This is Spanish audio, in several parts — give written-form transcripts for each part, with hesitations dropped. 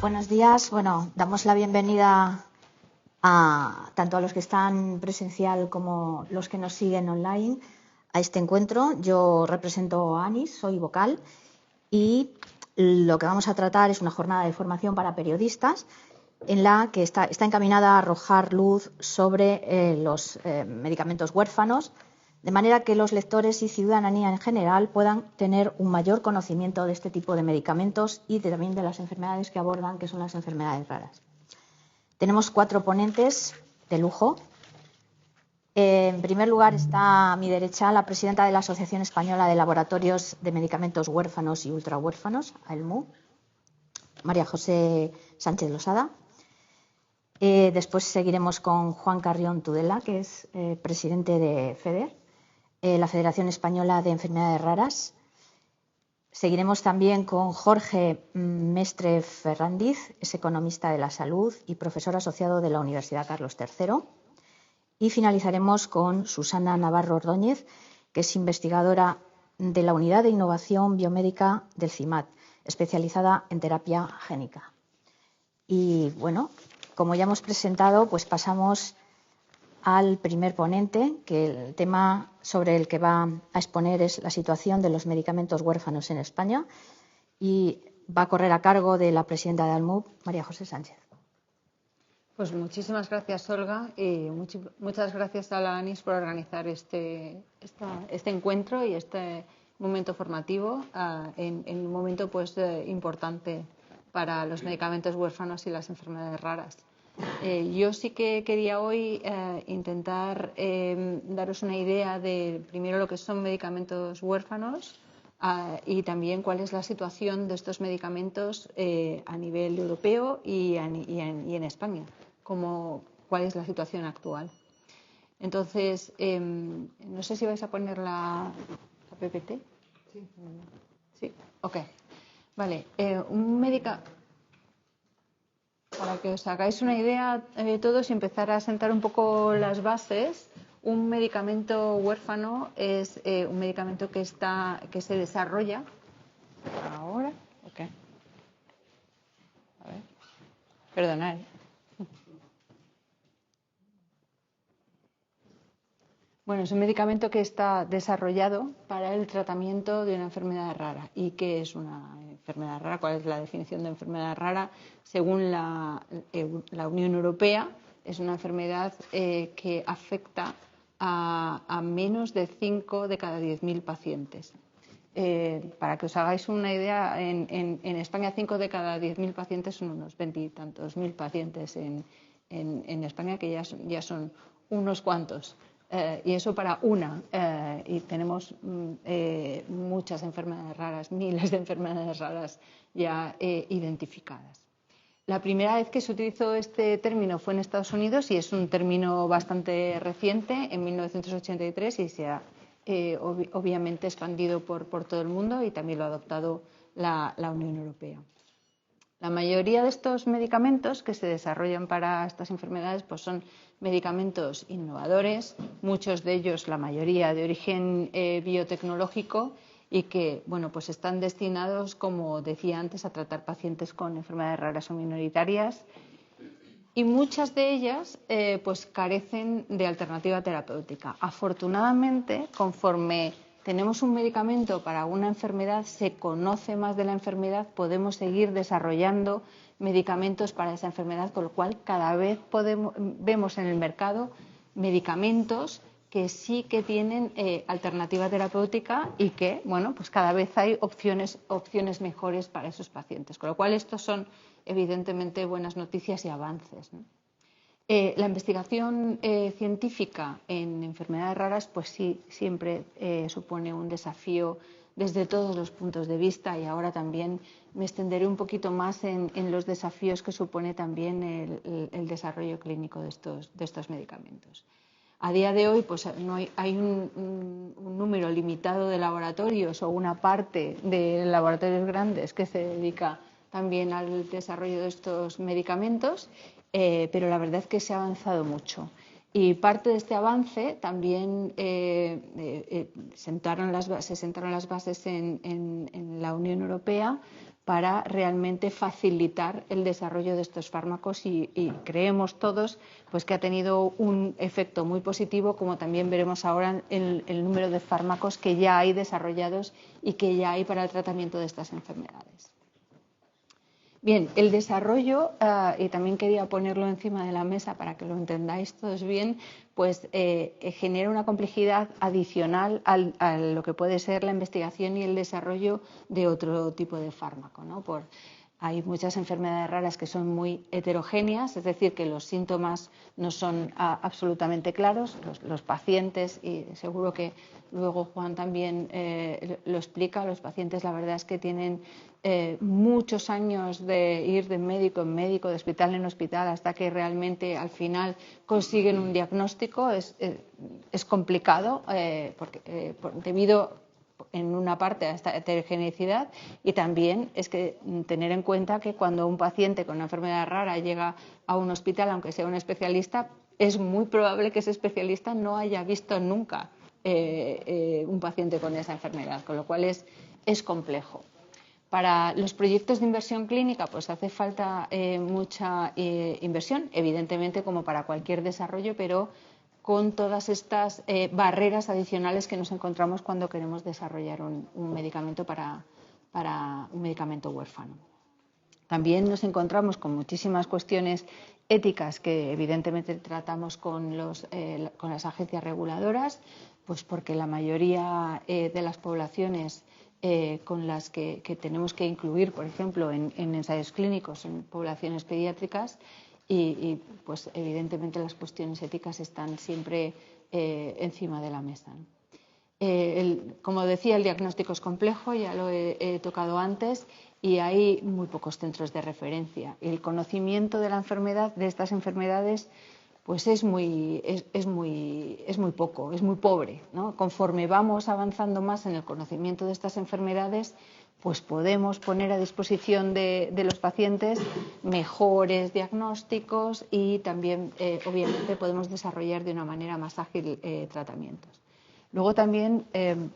Buenos días. Bueno, damos la bienvenida tanto a los que están presencial como los que nos siguen online a este encuentro. Yo represento a ANIS, soy vocal, y lo que vamos a tratar es una jornada de formación para periodistas en la que está encaminada a arrojar luz sobre los medicamentos huérfanos, de manera que los lectores y ciudadanía en general puedan tener un mayor conocimiento de este tipo de medicamentos y también de las enfermedades que abordan, que son las enfermedades raras. Tenemos 4 ponentes de lujo. En primer lugar está a mi derecha la presidenta de la Asociación Española de Laboratorios de Medicamentos Huérfanos y Ultrahuérfanos, AELMU, María José Sánchez Losada. Después seguiremos con Juan Carrión Tudela, que es presidente de FEDER, la Federación Española de Enfermedades Raras. Seguiremos también con Jorge Mestre Ferrandiz, es economista de la salud y profesor asociado de la Universidad Carlos III. Y finalizaremos con Susana Navarro Ordóñez, que es investigadora de la Unidad de Innovación Biomédica del CIMAT, especializada en terapia génica. Y bueno, como ya hemos presentado, pues pasamos al primer ponente, que el tema sobre el que va a exponer es la situación de los medicamentos huérfanos en España, y va a correr a cargo de la presidenta de AELMU, María José Sánchez. Pues muchísimas gracias, Olga, y muchas gracias a la ANIS por organizar este encuentro y este momento formativo en un momento importante para los medicamentos huérfanos y las enfermedades raras. Yo sí que quería hoy intentar daros una idea de primero lo que son medicamentos huérfanos y también cuál es la situación de estos medicamentos a nivel europeo y en España, cuál es la situación actual. Entonces, no sé si vais a poner la PPT. Sí. Sí, ok. Vale, para que os hagáis una idea todos y empezar a sentar un poco las bases, un medicamento huérfano es un medicamento que se desarrolla ahora. Ok. A ver. Perdonad. Bueno, es un medicamento que está desarrollado para el tratamiento de una enfermedad rara. ¿Y qué es una enfermedad rara? ¿Cuál es la definición de enfermedad rara? Según la Unión Europea, es una enfermedad que afecta a menos de 5 de cada 10.000 pacientes. Para que os hagáis una idea, en España 5 de cada 10.000 pacientes son unos 20 y tantos mil pacientes en España, que ya son unos cuantos. Y eso para una. Y tenemos muchas enfermedades raras, miles de enfermedades raras ya identificadas. La primera vez que se utilizó este término fue en Estados Unidos y es un término bastante reciente, en 1983, y se ha obviamente expandido por todo el mundo y también lo ha adoptado la Unión Europea. La mayoría de estos medicamentos que se desarrollan para estas enfermedades pues son medicamentos innovadores, muchos de ellos, la mayoría, de origen biotecnológico y que pues están destinados, como decía antes, a tratar pacientes con enfermedades raras o minoritarias, y muchas de ellas pues carecen de alternativa terapéutica. Afortunadamente, conforme tenemos un medicamento para una enfermedad, se conoce más de la enfermedad, podemos seguir desarrollando medicamentos para esa enfermedad, con lo cual cada vez vemos en el mercado medicamentos que sí que tienen alternativa terapéutica y que, pues cada vez hay opciones mejores para esos pacientes. Con lo cual, estos son evidentemente buenas noticias y avances, ¿no? La investigación científica en enfermedades raras pues sí, siempre supone un desafío desde todos los puntos de vista, y ahora también me extenderé un poquito más en los desafíos que supone también el desarrollo clínico de estos medicamentos. A día de hoy pues hay un número limitado de laboratorios o una parte de laboratorios grandes que se dedica también al desarrollo de estos medicamentos, pero la verdad es que se ha avanzado mucho. Y parte de este avance también se sentaron las bases en la Unión Europea para realmente facilitar el desarrollo de estos fármacos y creemos todos pues, que ha tenido un efecto muy positivo, como también veremos ahora en el número de fármacos que ya hay desarrollados y que ya hay para el tratamiento de estas enfermedades. Bien, el desarrollo, y también quería ponerlo encima de la mesa para que lo entendáis todos bien, pues genera una complejidad adicional a lo que puede ser la investigación y el desarrollo de otro tipo de fármaco, ¿no? Hay muchas enfermedades raras que son muy heterogéneas, es decir, que los síntomas no son absolutamente claros. Los pacientes, y seguro que luego Juan también lo explica, los pacientes la verdad es que tienen muchos años de ir de médico en médico, de hospital en hospital, hasta que realmente al final consiguen un diagnóstico. Es complicado debido en una parte a esta heterogeneidad, y también es que tener en cuenta que cuando un paciente con una enfermedad rara llega a un hospital, aunque sea un especialista, es muy probable que ese especialista no haya visto nunca un paciente con esa enfermedad, con lo cual es complejo. Para los proyectos de inversión clínica pues hace falta mucha inversión, evidentemente como para cualquier desarrollo, pero con todas estas barreras adicionales que nos encontramos cuando queremos desarrollar un medicamento para un medicamento huérfano. También nos encontramos con muchísimas cuestiones éticas que evidentemente tratamos con las agencias reguladoras, pues porque la mayoría de las poblaciones con las que tenemos que incluir, por ejemplo, en ensayos clínicos, en poblaciones pediátricas, y pues evidentemente las cuestiones éticas están siempre encima de la mesa. Como decía, el diagnóstico es complejo, ya lo he tocado antes, y hay muy pocos centros de referencia. El conocimiento de la enfermedad, de estas enfermedades, pues es muy poco, es muy pobre, ¿no? Conforme vamos avanzando más en el conocimiento de estas enfermedades, pues podemos poner a disposición de los pacientes mejores diagnósticos y también, obviamente, podemos desarrollar de una manera más ágil tratamientos. Luego también,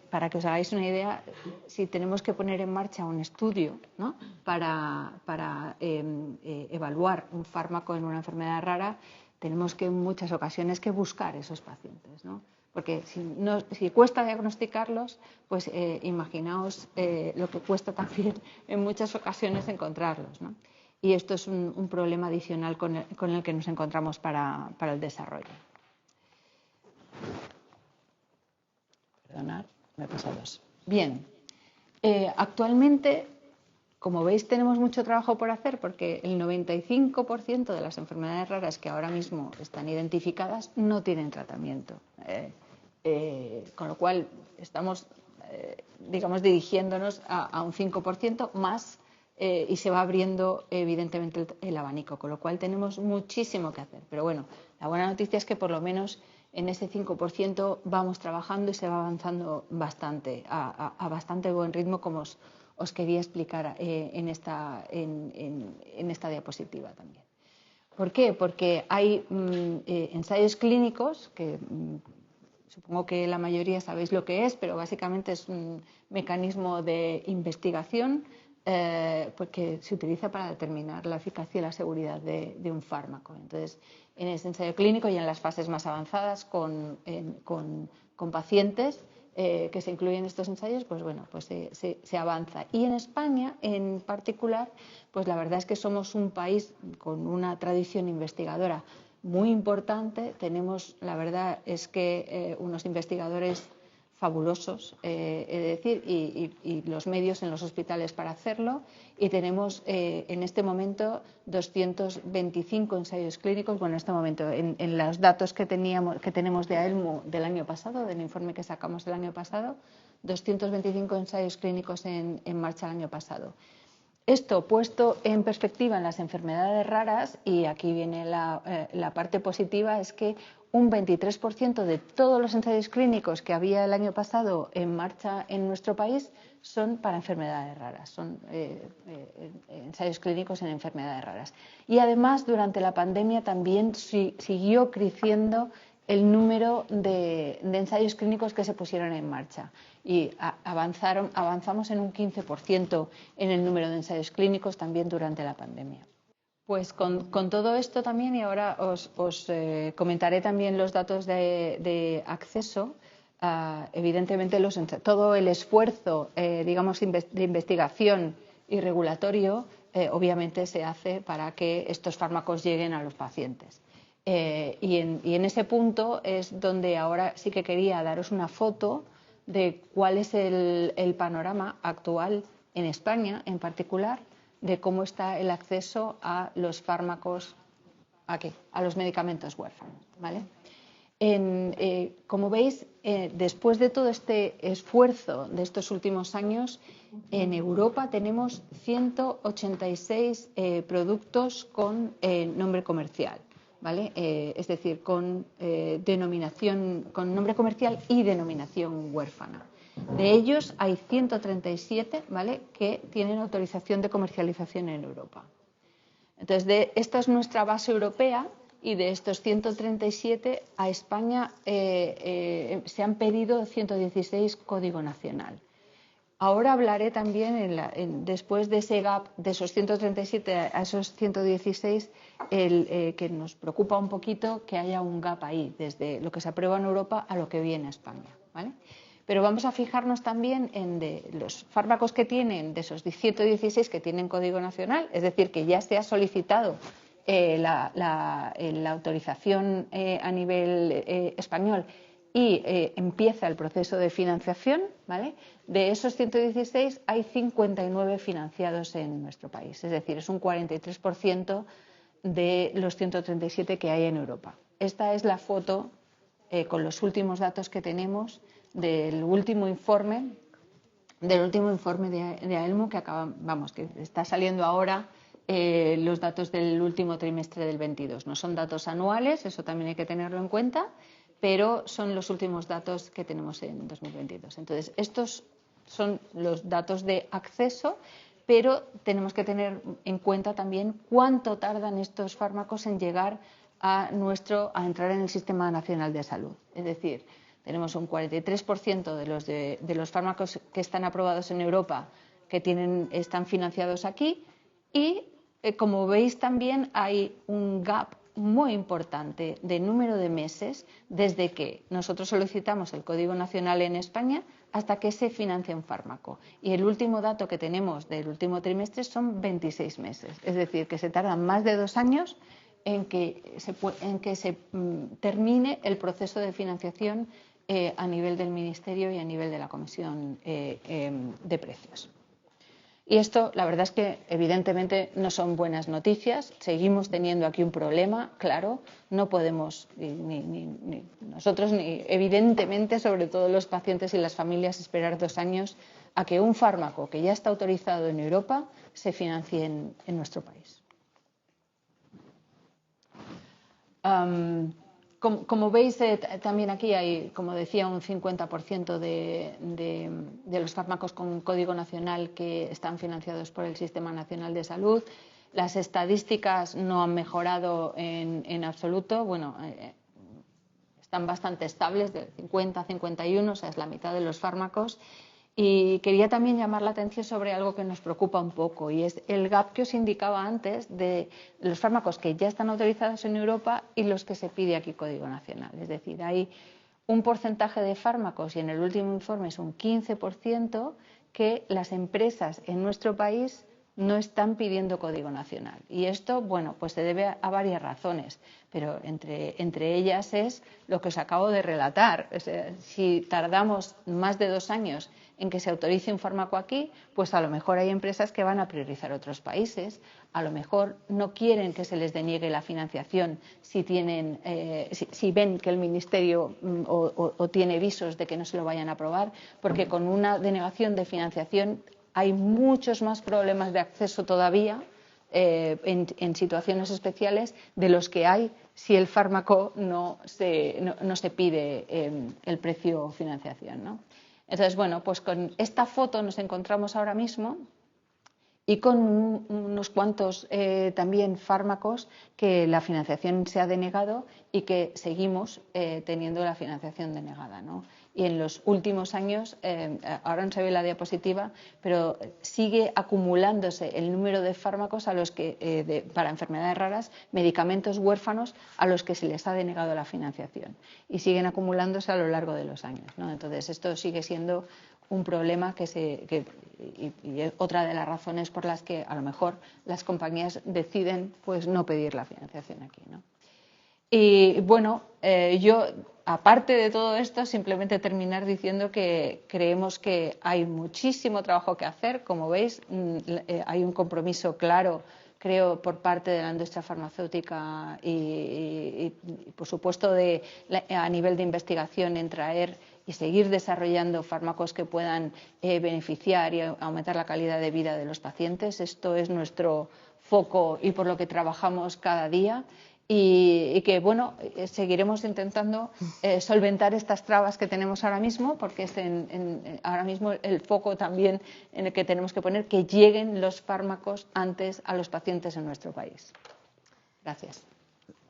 para que os hagáis una idea, si tenemos que poner en marcha un estudio, ¿no? para evaluar un fármaco en una enfermedad rara, tenemos que en muchas ocasiones que buscar esos pacientes, ¿no? Porque si cuesta diagnosticarlos, pues imaginaos lo que cuesta también en muchas ocasiones encontrarlos, ¿no? Y esto es un problema adicional con el que nos encontramos para el desarrollo. Perdonad, me he pasado dos. Bien, actualmente, como veis, tenemos mucho trabajo por hacer porque el 95% de las enfermedades raras que ahora mismo están identificadas no tienen tratamiento. Con lo cual estamos, digamos, dirigiéndonos a un 5% más y se va abriendo evidentemente el abanico, con lo cual tenemos muchísimo que hacer. Pero bueno, la buena noticia es que por lo menos en ese 5% vamos trabajando y se va avanzando bastante, a bastante buen ritmo, como os quería explicar en esta diapositiva también. ¿Por qué? Porque hay ensayos clínicos que supongo que la mayoría sabéis lo que es, pero básicamente es un mecanismo de investigación porque se utiliza para determinar la eficacia y la seguridad de un fármaco. Entonces, en ese ensayo clínico y en las fases más avanzadas con pacientes que se incluyen en estos ensayos, pues bueno, pues se avanza. Y en España, en particular, pues la verdad es que somos un país con una tradición investigadora muy importante. Tenemos, la verdad es que unos investigadores fabulosos, decir, y los medios en los hospitales para hacerlo, y tenemos en este momento 225 ensayos clínicos. Bueno, en este momento, en los datos que tenemos de AELMU del año pasado, del informe que sacamos del año pasado, 225 ensayos clínicos en marcha el año pasado. Esto puesto en perspectiva en las enfermedades raras, y aquí viene la parte positiva, es que un 23% de todos los ensayos clínicos que había el año pasado en marcha en nuestro país son para enfermedades raras, son ensayos clínicos en enfermedades raras. Y además, durante la pandemia también siguió creciendo el número de ensayos clínicos que se pusieron en marcha y avanzamos en un 15% en el número de ensayos clínicos también durante la pandemia. Pues con todo esto también, y ahora os comentaré también los datos de acceso, evidentemente todo el esfuerzo digamos de investigación y regulatorio obviamente se hace para que estos fármacos lleguen a los pacientes. Y en ese punto es donde ahora sí que quería daros una foto de cuál es el panorama actual en España en particular, de cómo está el acceso a los fármacos, a los medicamentos huérfanos, ¿vale? Como veis, después de todo este esfuerzo de estos últimos años, en Europa tenemos 186 productos con nombre comercial, ¿vale? Es decir, con nombre comercial y denominación huérfana. De ellos hay 137, ¿vale?, que tienen autorización de comercialización en Europa. Entonces, esta es nuestra base europea, y de estos 137 a España se han pedido 116 código nacional. Ahora hablaré también, después de ese gap, de esos 137 a esos 116, que nos preocupa un poquito que haya un gap ahí, desde lo que se aprueba en Europa a lo que viene a España, ¿vale? Pero vamos a fijarnos también en los fármacos que tienen, de esos 116 que tienen código nacional, es decir, que ya se ha solicitado la autorización a nivel español y empieza el proceso de financiación, ¿vale? De esos 116 hay 59 financiados en nuestro país, es decir, es un 43% de los 137 que hay en Europa. Esta es la foto con los últimos datos que tenemos del último informe de AELMU que que está saliendo ahora. Los datos del último trimestre del 22. No son datos anuales, eso también hay que tenerlo en cuenta, pero son los últimos datos que tenemos en 2022. Entonces, estos son los datos de acceso, pero tenemos que tener en cuenta también cuánto tardan estos fármacos en llegar a entrar en el Sistema Nacional de Salud. Es decir, tenemos un 43% de los fármacos que están aprobados en Europa que están financiados aquí, y como veis también hay un gap muy importante de número de meses desde que nosotros solicitamos el Código Nacional en España hasta que se financia un fármaco. Y el último dato que tenemos del último trimestre son 26 meses. Es decir, que se tardan más de 2 años en que se termine el proceso de financiación a nivel del Ministerio y a nivel de la Comisión de Precios. Y esto, la verdad es que evidentemente no son buenas noticias. Seguimos teniendo aquí un problema, claro. No podemos, ni nosotros, ni evidentemente, sobre todo los pacientes y las familias, esperar 2 años a que un fármaco que ya está autorizado en Europa se financie en nuestro país. Como veis, también aquí hay, como decía, un 50% de los fármacos con código nacional que están financiados por el Sistema Nacional de Salud. Las estadísticas no han mejorado en absoluto. Bueno, están bastante estables, de 50 a 51, o sea, es la mitad de los fármacos. Y quería también llamar la atención sobre algo que nos preocupa un poco, y es el gap que os indicaba antes de los fármacos que ya están autorizados en Europa y los que se pide aquí código nacional. Es decir, hay un porcentaje de fármacos, y en el último informe es un 15%, que las empresas en nuestro país no están pidiendo código nacional. Y esto, bueno, pues se debe a varias razones, pero entre ellas es lo que os acabo de relatar. O sea, si tardamos más de 2 años en que se autorice un fármaco aquí, pues a lo mejor hay empresas que van a priorizar otros países, a lo mejor no quieren que se les deniegue la financiación si ven que el Ministerio o tiene visos de que no se lo vayan a aprobar, porque con una denegación de financiación hay muchos más problemas de acceso todavía en situaciones especiales de los que hay si el fármaco no se pide el precio o financiación, ¿no? Entonces, bueno, pues con esta foto nos encontramos ahora mismo, y con unos cuantos también fármacos que la financiación se ha denegado y que seguimos teniendo la financiación denegada, ¿no? Y en los últimos años, ahora no se ve la diapositiva, pero sigue acumulándose el número de fármacos a los que, para enfermedades raras, medicamentos huérfanos a los que se les ha denegado la financiación. Y siguen acumulándose a lo largo de los años, ¿no? Entonces, esto sigue siendo un problema y es otra de las razones por las que a lo mejor las compañías deciden pues no pedir la financiación aquí, ¿no? Y bueno, yo aparte de todo esto, simplemente terminar diciendo que creemos que hay muchísimo trabajo que hacer. Como veis, hay un compromiso claro, creo, por parte de la industria farmacéutica y por supuesto, a nivel de investigación en traer y seguir desarrollando fármacos que puedan beneficiar y aumentar la calidad de vida de los pacientes. Esto es nuestro foco y por lo que trabajamos cada día. Y que, bueno, seguiremos intentando solventar estas trabas que tenemos ahora mismo, porque es ahora mismo el foco también en el que tenemos que poner que lleguen los fármacos antes a los pacientes en nuestro país. Gracias.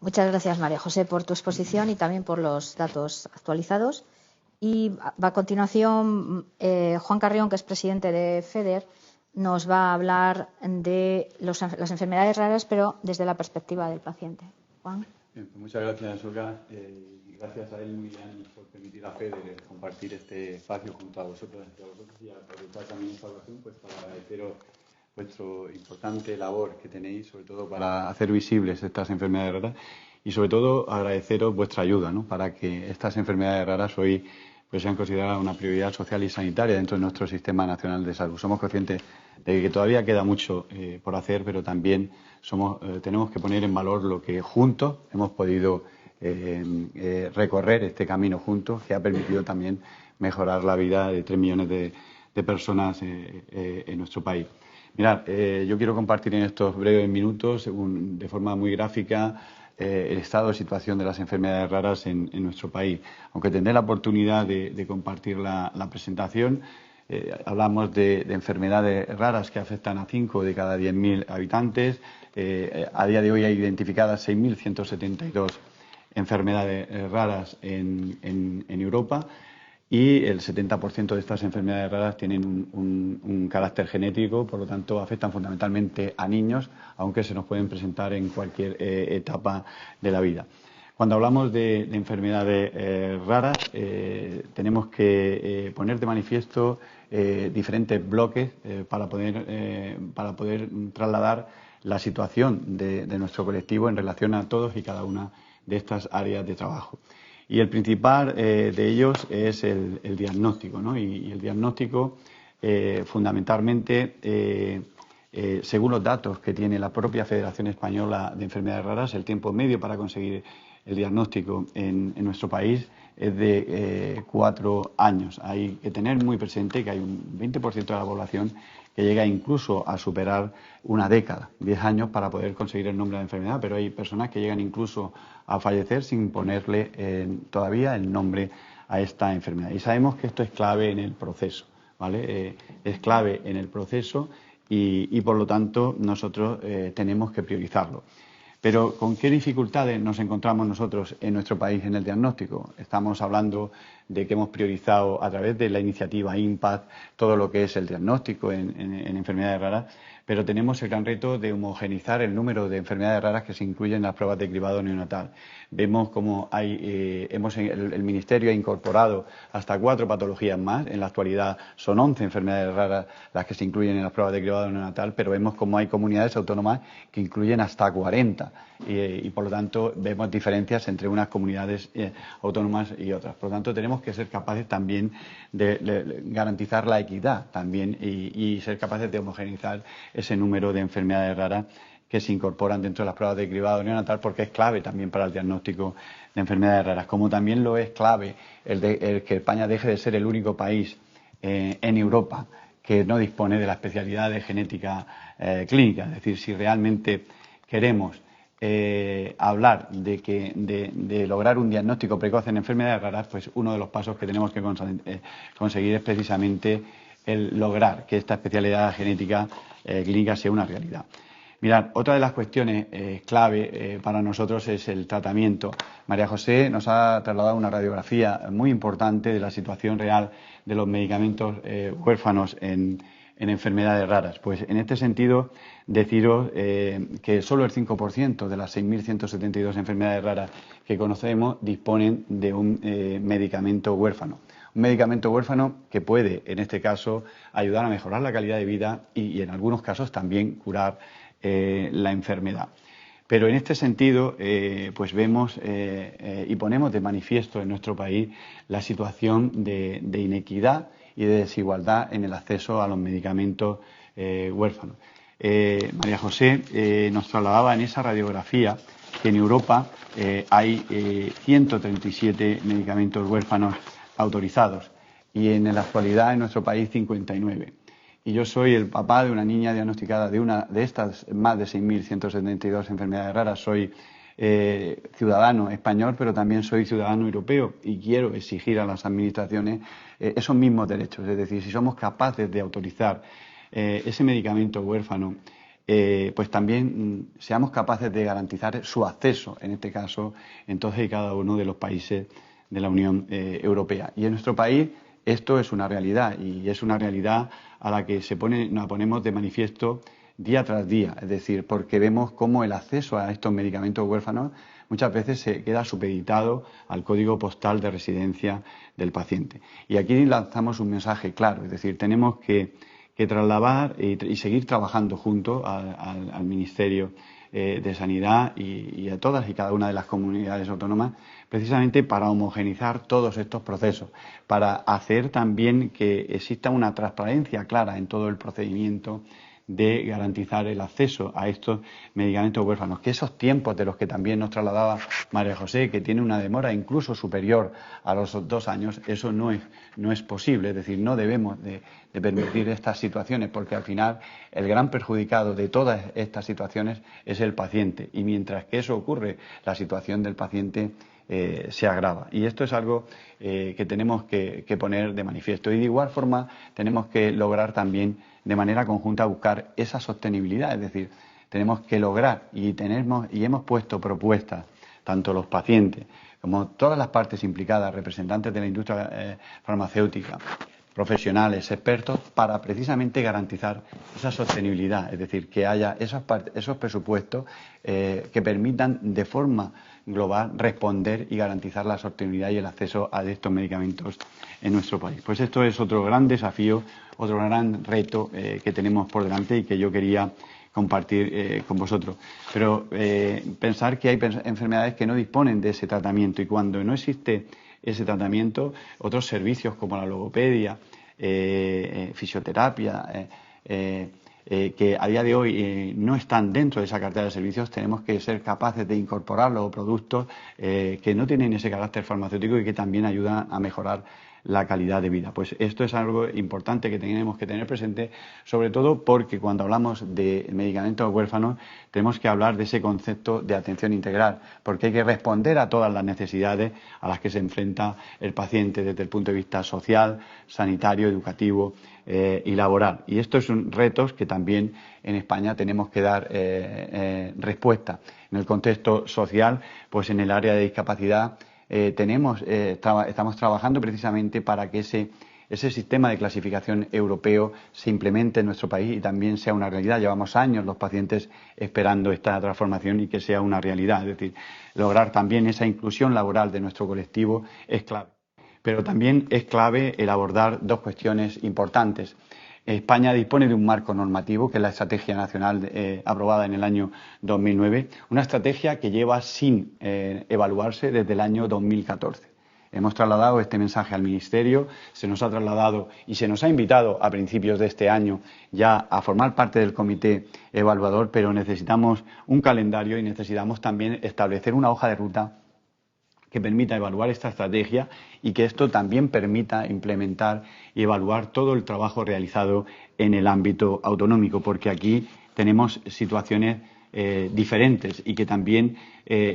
Muchas gracias, María José, por tu exposición y también por los datos actualizados. Y a continuación, Juan Carrión, que es presidente de FEDER, nos va a hablar de las enfermedades raras, pero desde la perspectiva del paciente. Juan. Bien, pues muchas gracias, Olga. Y gracias a él, Miriam, por permitir a FEDER compartir este espacio junto a vosotros y a aprovechar también esta ocasión pues, para agradeceros vuestra importante labor que tenéis, sobre todo para hacer visibles estas enfermedades raras y, sobre todo, agradeceros vuestra ayuda, ¿no?, para que estas enfermedades raras hoy pues sean consideradas una prioridad social y sanitaria dentro de nuestro Sistema Nacional de Salud. Somos conscientes de que todavía queda mucho por hacer, pero también tenemos que poner en valor lo que juntos hemos podido recorrer este camino juntos, que ha permitido también mejorar la vida de 3 millones de personas en nuestro país. Mirad, yo quiero compartir en estos breves minutos, de forma muy gráfica, el estado de situación de las enfermedades raras en nuestro país. Aunque tendré la oportunidad de compartir la presentación, hablamos de enfermedades raras que afectan a 5 de cada 10.000 habitantes. A día de hoy hay identificadas 6.172 enfermedades raras en Europa y el 70% de estas enfermedades raras tienen un carácter genético, por lo tanto afectan fundamentalmente a niños, aunque se nos pueden presentar en cualquier etapa de la vida. Cuando hablamos de enfermedades raras, tenemos que poner de manifiesto diferentes bloques para poder trasladar la situación de nuestro colectivo en relación a todos y cada una de estas áreas de trabajo. Y el principal de ellos es el diagnóstico, ¿no? Y el diagnóstico, fundamentalmente, según los datos que tiene la propia Federación Española de Enfermedades Raras, el tiempo medio para conseguir el diagnóstico en nuestro país es de 4 años. Hay que tener muy presente que hay un 20% de la población que llega incluso a superar una década, 10 años, para poder conseguir el nombre de la enfermedad, pero hay personas que llegan incluso a fallecer sin ponerle todavía el nombre a esta enfermedad. Y sabemos que esto es clave en el proceso, ¿vale? Es clave en el proceso y por lo tanto nosotros tenemos que priorizarlo. Pero ¿con qué dificultades nos encontramos nosotros en nuestro país en el diagnóstico? Estamos hablando de que hemos priorizado a través de la iniciativa IMPACT todo lo que es el diagnóstico en enfermedades raras, pero tenemos el gran reto de homogeneizar el número de enfermedades raras que se incluyen en las pruebas de cribado neonatal. Vemos como el Ministerio ha incorporado hasta 4 patologías más. En la actualidad son 11 enfermedades raras las que se incluyen en las pruebas de cribado neonatal, pero vemos como hay comunidades autónomas que incluyen hasta 40 y por lo tanto vemos diferencias entre unas comunidades autónomas y otras. Por lo tanto, tenemos que ser capaces también de garantizar la equidad también y ser capaces de homogeneizar ese número de enfermedades raras que se incorporan dentro de las pruebas de cribado neonatal, porque es clave también para el diagnóstico de enfermedades raras, como también lo es clave el que España deje de ser el único país en Europa que no dispone de la especialidad de genética clínica. Es decir, si realmente queremos hablar de lograr un diagnóstico precoz en enfermedades raras, pues uno de los pasos que tenemos que conseguir es precisamente el lograr que esta especialidad genética clínica sea una realidad. Mirad, otra de las cuestiones clave para nosotros es el tratamiento. María José nos ha trasladado una radiografía muy importante de la situación real de los medicamentos huérfanos en enfermedades raras. Pues en este sentido, deciros que solo el 5% de las 6.172 enfermedades raras que conocemos disponen de un medicamento huérfano. Un medicamento huérfano que puede, en este caso, ayudar a mejorar la calidad de vida y en algunos casos también curar la enfermedad. Pero en este sentido, pues vemos y ponemos de manifiesto en nuestro país la situación de inequidad y de desigualdad en el acceso a los medicamentos huérfanos. María José nos trasladaba en esa radiografía que en Europa hay 137 medicamentos huérfanos autorizados y en la actualidad en nuestro país 59. Y yo soy el papá de una niña diagnosticada de una de estas más de 6.172 enfermedades raras. Soy ciudadano español, pero también soy ciudadano europeo y quiero exigir a las administraciones esos mismos derechos. Es decir, si somos capaces de autorizar ese medicamento huérfano, pues también seamos capaces de garantizar su acceso, en este caso, en todos y cada uno de los países de la Unión Europea. Y en nuestro país esto es una realidad y es una realidad a la que nos ponemos de manifiesto día tras día, es decir, porque vemos cómo el acceso a estos medicamentos huérfanos muchas veces se queda supeditado al código postal de residencia del paciente. Y aquí lanzamos un mensaje claro, es decir, tenemos que trasladar y seguir trabajando junto al Ministerio de Sanidad y a todas y cada una de las comunidades autónomas, precisamente para homogeneizar todos estos procesos, para hacer también que exista una transparencia clara en todo el procedimiento de garantizar el acceso a estos medicamentos huérfanos, que esos tiempos de los que también nos trasladaba María José, que tiene una demora incluso superior a los 2 años, eso no es posible, es decir, no debemos de permitir estas situaciones, porque al final el gran perjudicado de todas estas situaciones es el paciente, y mientras que eso ocurre, la situación del paciente se agrava. Y esto es algo que tenemos que poner de manifiesto. Y de igual forma tenemos que lograr también de manera conjunta buscar esa sostenibilidad. Es decir, tenemos que lograr y hemos puesto propuestas, tanto los pacientes como todas las partes implicadas, representantes de la industria farmacéutica, profesionales, expertos, para precisamente garantizar esa sostenibilidad, es decir, que haya esos presupuestos que permitan de forma global responder y garantizar la sostenibilidad y el acceso a estos medicamentos en nuestro país. Pues esto es otro gran desafío, otro gran reto que tenemos por delante y que yo quería compartir con vosotros. Pero pensar que hay enfermedades que no disponen de ese tratamiento, y cuando no existe ese tratamiento, otros servicios como la logopedia, fisioterapia, que a día de hoy no están dentro de esa cartera de servicios, tenemos que ser capaces de incorporar los productos que no tienen ese carácter farmacéutico y que también ayudan a mejorar la calidad de vida. Pues esto es algo importante que tenemos que tener presente, sobre todo porque cuando hablamos de medicamentos huérfanos tenemos que hablar de ese concepto de atención integral, porque hay que responder a todas las necesidades a las que se enfrenta el paciente desde el punto de vista social, sanitario, educativo y laboral. Y estos son retos que también en España tenemos que dar respuesta. En el contexto social, pues en el área de discapacidad estamos trabajando precisamente para que ese sistema de clasificación europeo se implemente en nuestro país y también sea una realidad. Llevamos años los pacientes esperando esta transformación y que sea una realidad. Es decir, lograr también esa inclusión laboral de nuestro colectivo es clave. Pero también es clave el abordar 2 cuestiones importantes. España dispone de un marco normativo, que es la Estrategia Nacional aprobada en el año 2009, una estrategia que lleva sin evaluarse desde el año 2014. Hemos trasladado este mensaje al Ministerio, se nos ha trasladado y se nos ha invitado a principios de este año ya a formar parte del comité evaluador, pero necesitamos un calendario y necesitamos también establecer una hoja de ruta que permita evaluar esta estrategia y que esto también permita implementar y evaluar todo el trabajo realizado en el ámbito autonómico, porque aquí tenemos situaciones diferentes y que también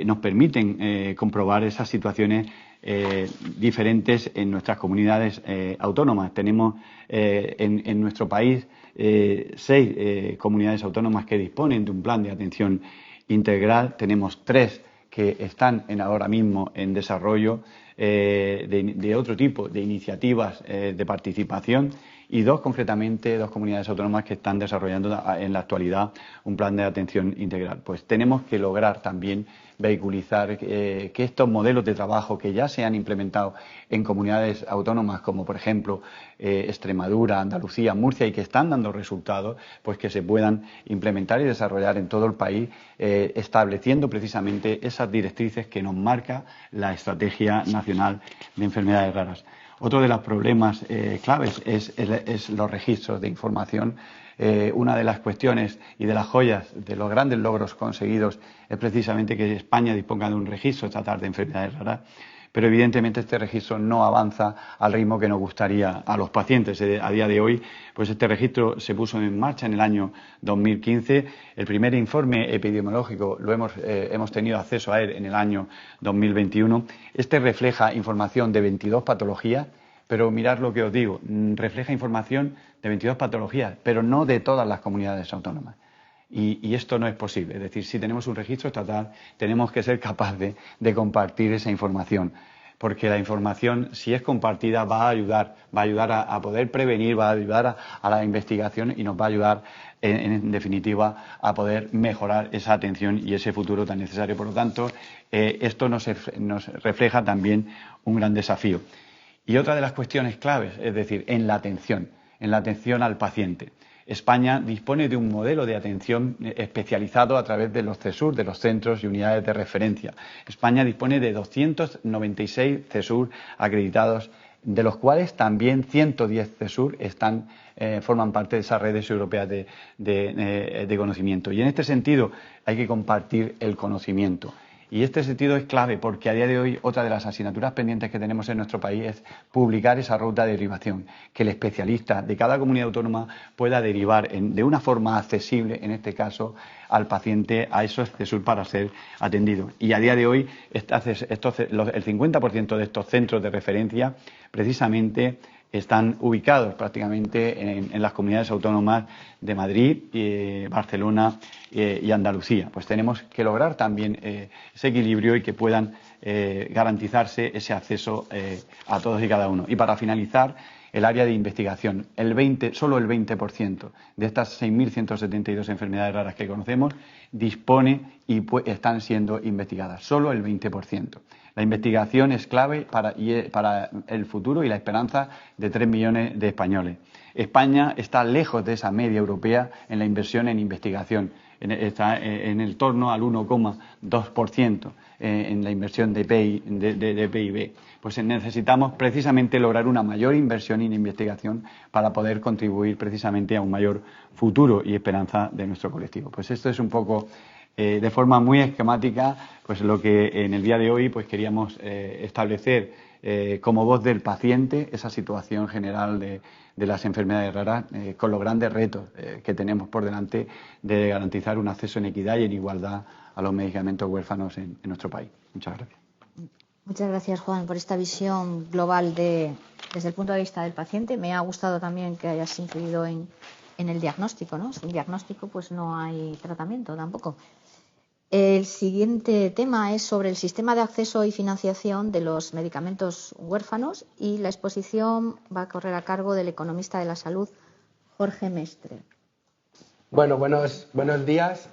nos permiten comprobar esas situaciones diferentes en nuestras comunidades autónomas. Tenemos en nuestro país 6 comunidades autónomas que disponen de un plan de atención integral. Tenemos 3 que están ahora mismo en desarrollo de otro tipo de iniciativas de participación, y 2 concretamente, 2 comunidades autónomas que están desarrollando en la actualidad un plan de atención integral. Pues tenemos que lograr también vehiculizar que estos modelos de trabajo que ya se han implementado en comunidades autónomas como por ejemplo Extremadura, Andalucía, Murcia, y que están dando resultados, pues que se puedan implementar y desarrollar en todo el país, estableciendo precisamente esas directrices que nos marca la Estrategia Nacional de Enfermedades Raras. Otro de los problemas claves es los registros de información. Una de las cuestiones y de las joyas de los grandes logros conseguidos es precisamente que España disponga de un registro estatal de enfermedades raras, pero evidentemente este registro no avanza al ritmo que nos gustaría a los pacientes. A día de hoy, pues este registro se puso en marcha en el año 2015. El primer informe epidemiológico hemos tenido acceso a él en el año 2021. Este refleja información de 22 patologías, pero mirad lo que os digo, refleja información de 22 patologías, pero no de todas las comunidades autónomas. Y esto no es posible. Es decir, si tenemos un registro estatal, tenemos que ser capaces de compartir esa información, porque la información, si es compartida, va a ayudar a poder prevenir, va a ayudar a la investigación y nos va a ayudar, en definitiva, a poder mejorar esa atención y ese futuro tan necesario. Por lo tanto, esto nos refleja también un gran desafío. Y otra de las cuestiones claves, es decir, en la atención al paciente. España dispone de un modelo de atención especializado a través de los CESUR, de los centros y unidades de referencia. España dispone de 296 CESUR acreditados, de los cuales también 110 CESUR forman parte de esas redes europeas de conocimiento. Y en este sentido hay que compartir el conocimiento. Y este sentido es clave porque a día de hoy otra de las asignaturas pendientes que tenemos en nuestro país es publicar esa ruta de derivación, que el especialista de cada comunidad autónoma pueda derivar de una forma accesible, en este caso, al paciente a esos CESUR para ser atendido. Y a día de hoy el 50% de estos centros de referencia precisamente están ubicados prácticamente en las comunidades autónomas de Madrid, Barcelona y Andalucía. Pues tenemos que lograr también ese equilibrio y que puedan garantizarse ese acceso a todos y cada uno. Y para finalizar, el área de investigación. Solo el 20% de estas 6.172 enfermedades raras que conocemos dispone y están siendo investigadas. Solo el 20%. La investigación es clave para el futuro y la esperanza de 3 millones de españoles. España está lejos de esa media europea en la inversión en investigación. Está en el torno al 1,2% en la inversión de PIB. Pues necesitamos precisamente lograr una mayor inversión en investigación para poder contribuir precisamente a un mayor futuro y esperanza de nuestro colectivo. Pues esto es un poco, de forma muy esquemática, pues lo que en el día de hoy pues queríamos establecer como voz del paciente esa situación general de las enfermedades raras, con los grandes retos que tenemos por delante de garantizar un acceso en equidad y en igualdad a los medicamentos huérfanos en nuestro país. Muchas gracias. Muchas gracias, Juan, por esta visión global desde el punto de vista del paciente. Me ha gustado también que hayas incluido en el diagnóstico, ¿no? Sin diagnóstico, pues no hay tratamiento tampoco. El siguiente tema es sobre el sistema de acceso y financiación de los medicamentos huérfanos, y la exposición va a correr a cargo del economista de la salud, Jorge Mestre. Bueno, buenos días.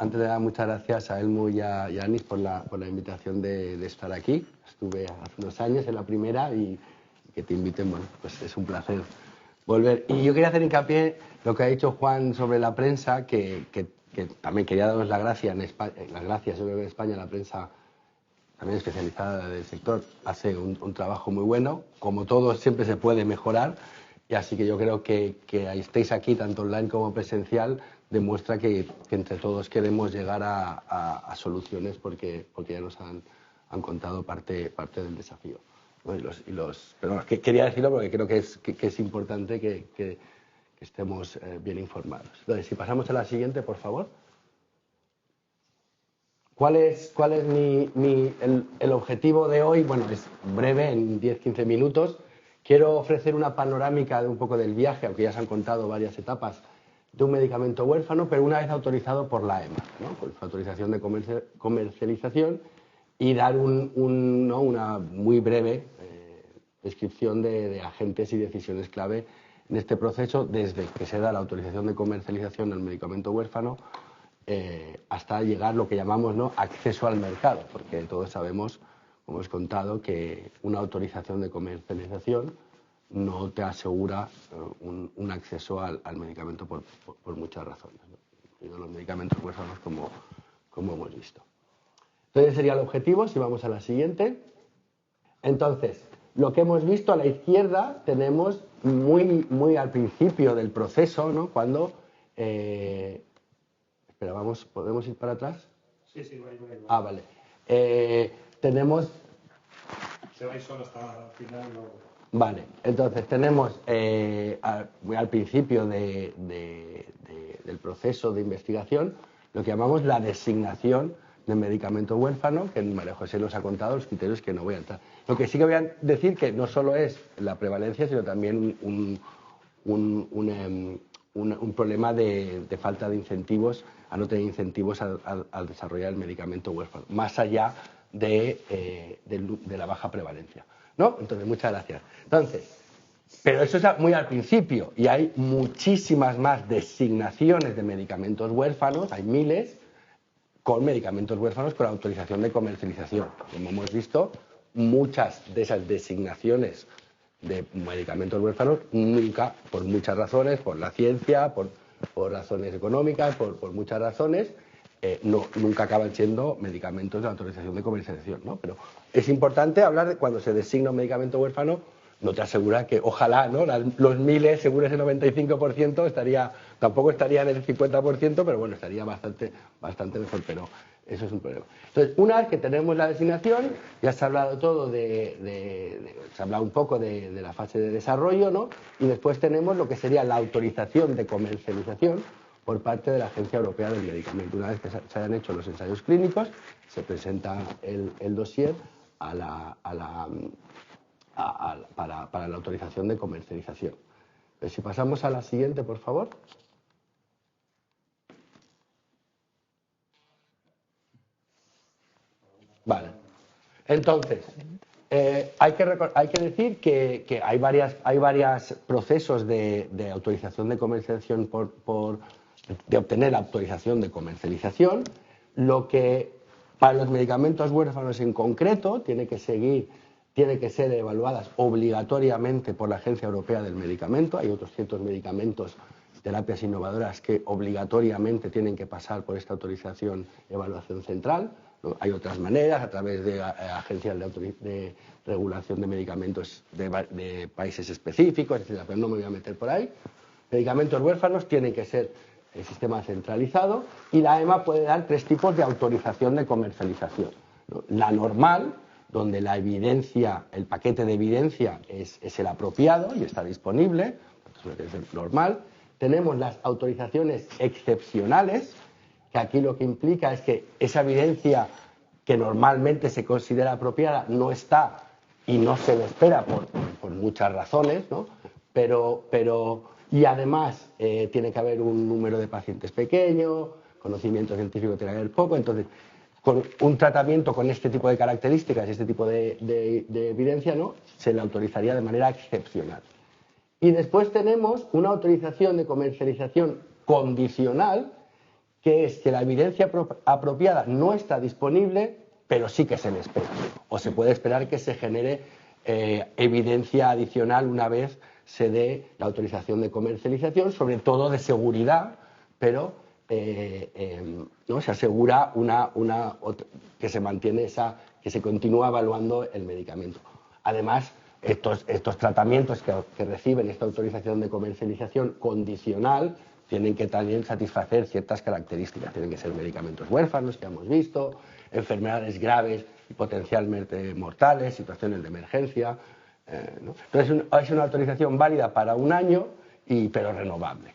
Antes de nada, muchas gracias a Elmo y a Anis por la invitación de estar aquí. Estuve hace unos años en la primera y que te inviten, bueno, pues es un placer volver. Y yo quería hacer hincapié lo que ha dicho Juan sobre la prensa, que también quería daros las gracias. Yo creo que en España la prensa, también especializada del sector, hace un trabajo muy bueno. Como todo, siempre se puede mejorar. Y así que yo creo que estéis aquí, tanto online como presencial, demuestra que entre todos queremos llegar a soluciones porque ya nos han contado parte del desafío. Bueno, pero bueno, quería decirlo porque creo que es importante que estemos bien informados. Entonces, si pasamos a la siguiente, por favor. ¿Cuál es el objetivo de hoy? Bueno, es breve, en 10-15 minutos. Quiero ofrecer una panorámica de un poco del viaje, aunque ya se han contado varias etapas, de un medicamento huérfano, pero una vez autorizado por la EMA, ¿no? Con su autorización de comercialización, y dar una muy breve descripción de agentes y decisiones clave en este proceso, desde que se da la autorización de comercialización del medicamento huérfano hasta llegar a lo que llamamos, ¿no?, acceso al mercado, porque todos sabemos, como os he contado, que una autorización de comercialización no te asegura un acceso al medicamento por muchas razones, ¿no?, incluidos los medicamentos huérfanos, como hemos visto. Entonces sería el objetivo, si vamos a la siguiente. Entonces, lo que hemos visto a la izquierda tenemos muy al principio del proceso, ¿no?, cuando... espera, ¿podemos ir para atrás? Sí, va. Ah, vale. Tenemos... Se va a ir solo hasta el final y luego... Vale, entonces tenemos muy al principio del proceso de investigación lo que llamamos la designación del medicamento huérfano, que María José nos ha contado los criterios que no voy a entrar. Lo que sí que voy a decir que no solo es la prevalencia, sino también un problema de falta de incentivos, a no tener incentivos al desarrollar el medicamento huérfano, más allá de la baja prevalencia, ¿no? Entonces, muchas gracias. Entonces, pero eso es muy al principio, y hay muchísimas más designaciones de medicamentos huérfanos, hay miles, con medicamentos huérfanos con autorización de comercialización. Como hemos visto, muchas de esas designaciones de medicamentos huérfanos nunca, por muchas razones, por la ciencia, por razones económicas, por muchas razones, nunca acaban siendo medicamentos de autorización de comercialización, ¿no? Pero es importante hablar de cuando se designa un medicamento huérfano, no te asegura que, ojalá, ¿no?, los miles, seguro ese 95%, tampoco estaría en el 50%, pero bueno, estaría bastante mejor, pero eso es un problema. Entonces, una vez que tenemos la designación, ya se ha hablado todo se ha hablado un poco de la fase de desarrollo, ¿no?, y después tenemos lo que sería la autorización de comercialización por parte de la Agencia Europea del Medicamento. Una vez que se hayan hecho los ensayos clínicos, se presenta el dossier para la autorización de comercialización. Pues si pasamos a la siguiente, por favor. Vale. Entonces, hay que decir que hay varios procesos de autorización de comercialización de obtener la autorización de comercialización. Lo que para los medicamentos huérfanos en concreto tiene que ser evaluadas obligatoriamente por la Agencia Europea del Medicamento. Hay otros ciertos medicamentos, terapias innovadoras, que obligatoriamente tienen que pasar por esta autorización y evaluación central. Hay otras maneras, a través de agencias de regulación de medicamentos de países específicos, etc., pero no me voy a meter por ahí. Medicamentos huérfanos tienen que ser el sistema centralizado, y la EMA puede dar 3 tipos de autorización de comercialización. La normal, donde la evidencia, el paquete de evidencia es el apropiado y está disponible, es normal. Tenemos las autorizaciones excepcionales, que aquí lo que implica es que esa evidencia que normalmente se considera apropiada no está y no se le espera por muchas razones, ¿no? Y además tiene que haber un número de pacientes pequeño, conocimiento científico tiene que haber poco, entonces con un tratamiento con este tipo de características y este tipo de evidencia, ¿no?, se le autorizaría de manera excepcional. Y después tenemos una autorización de comercialización condicional, que es que la evidencia apropiada no está disponible, pero sí que se le espera. O se puede esperar que se genere evidencia adicional una vez se dé la autorización de comercialización, sobre todo de seguridad, pero ¿no?, se asegura que se mantiene que se continúa evaluando el medicamento. Además, estos tratamientos que reciben esta autorización de comercialización condicional tienen que también satisfacer ciertas características. Tienen que ser medicamentos huérfanos, que hemos visto, enfermedades graves y potencialmente mortales, situaciones de emergencia, ¿no? Entonces, es una autorización válida para 1 año, pero renovable.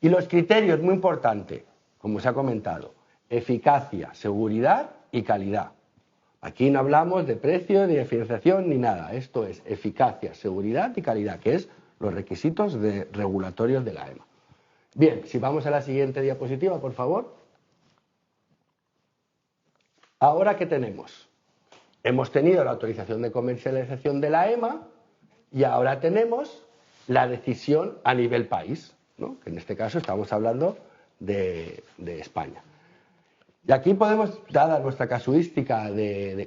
Y los criterios, muy importante, como se ha comentado, eficacia, seguridad y calidad. Aquí no hablamos de precio, ni de financiación, ni nada. Esto es eficacia, seguridad y calidad, que es los requisitos regulatorios de la EMA. Bien, si vamos a la siguiente diapositiva, por favor. Ahora, ¿qué tenemos? Hemos tenido la autorización de comercialización de la EMA y ahora tenemos la decisión a nivel país, ¿no? Que en este caso estamos hablando de España. Y aquí podemos, dada nuestra casuística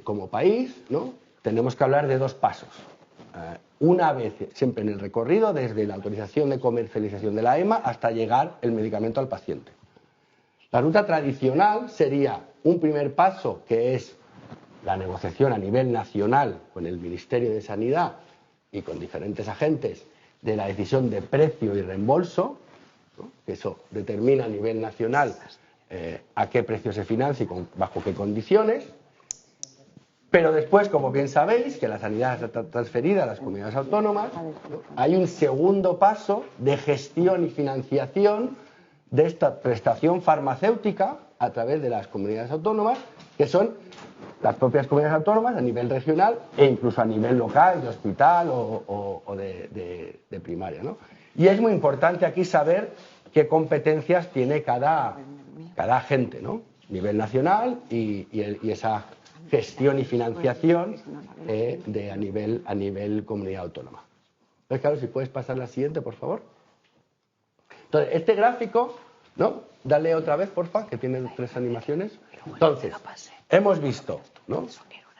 como país, ¿no? Tenemos que hablar de dos pasos. Una vez, siempre en el recorrido, desde la autorización de comercialización de la EMA hasta llegar el medicamento al paciente. La ruta tradicional sería un primer paso, que es la negociación a nivel nacional con el Ministerio de Sanidad y con diferentes agentes de la decisión de precio y reembolso, ¿no? Que eso determina a nivel nacional a qué precio se financia y bajo qué condiciones. Pero después, como bien sabéis, que la sanidad está transferida a las comunidades autónomas, ¿no? Hay un segundo paso de gestión y financiación de esta prestación farmacéutica a través de las comunidades autónomas, que son las propias comunidades autónomas a nivel regional e incluso a nivel local, de hospital o de primaria, ¿no? Y es muy importante aquí saber qué competencias tiene cada agente, ¿no? Nivel nacional y esa gestión y financiación a nivel comunidad autónoma. Entonces, claro, si puedes pasar la siguiente, por favor. Entonces, este gráfico, ¿no? Dale otra vez, porfa, que tiene 3 animaciones. Entonces, hemos visto, ¿no?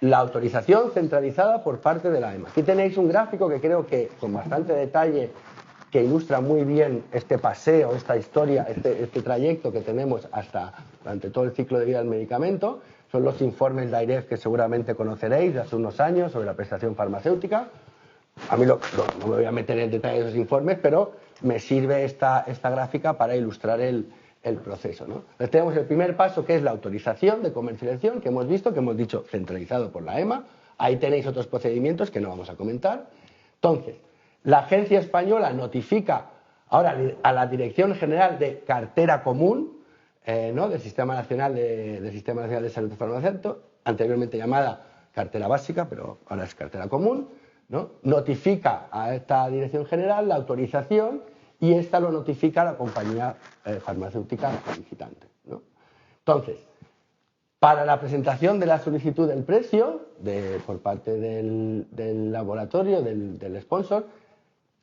La autorización centralizada por parte de la EMA. Aquí tenéis un gráfico que creo que con bastante detalle que ilustra muy bien este paseo, esta historia, este trayecto que tenemos durante todo el ciclo de vida del medicamento. Son los informes de AIREF que seguramente conoceréis de hace unos años sobre la prestación farmacéutica. A mí no me voy a meter en detalle de esos informes, pero me sirve esta gráfica para ilustrar el proceso, ¿no? Entonces tenemos el primer paso, que es la autorización de comercialización, que hemos dicho centralizado por la EMA. Ahí tenéis otros procedimientos que no vamos a comentar. Entonces, la agencia española notifica ahora a la Dirección General de Cartera Común, ¿no? del Sistema Nacional de Salud Farmacéutico, anteriormente llamada Cartera Básica, pero ahora es Cartera Común, ¿no? Notifica a esta Dirección General la autorización y esta lo notifica a la compañía farmacéutica solicitante, ¿no? Entonces, para la presentación de la solicitud del precio por parte del laboratorio, del sponsor,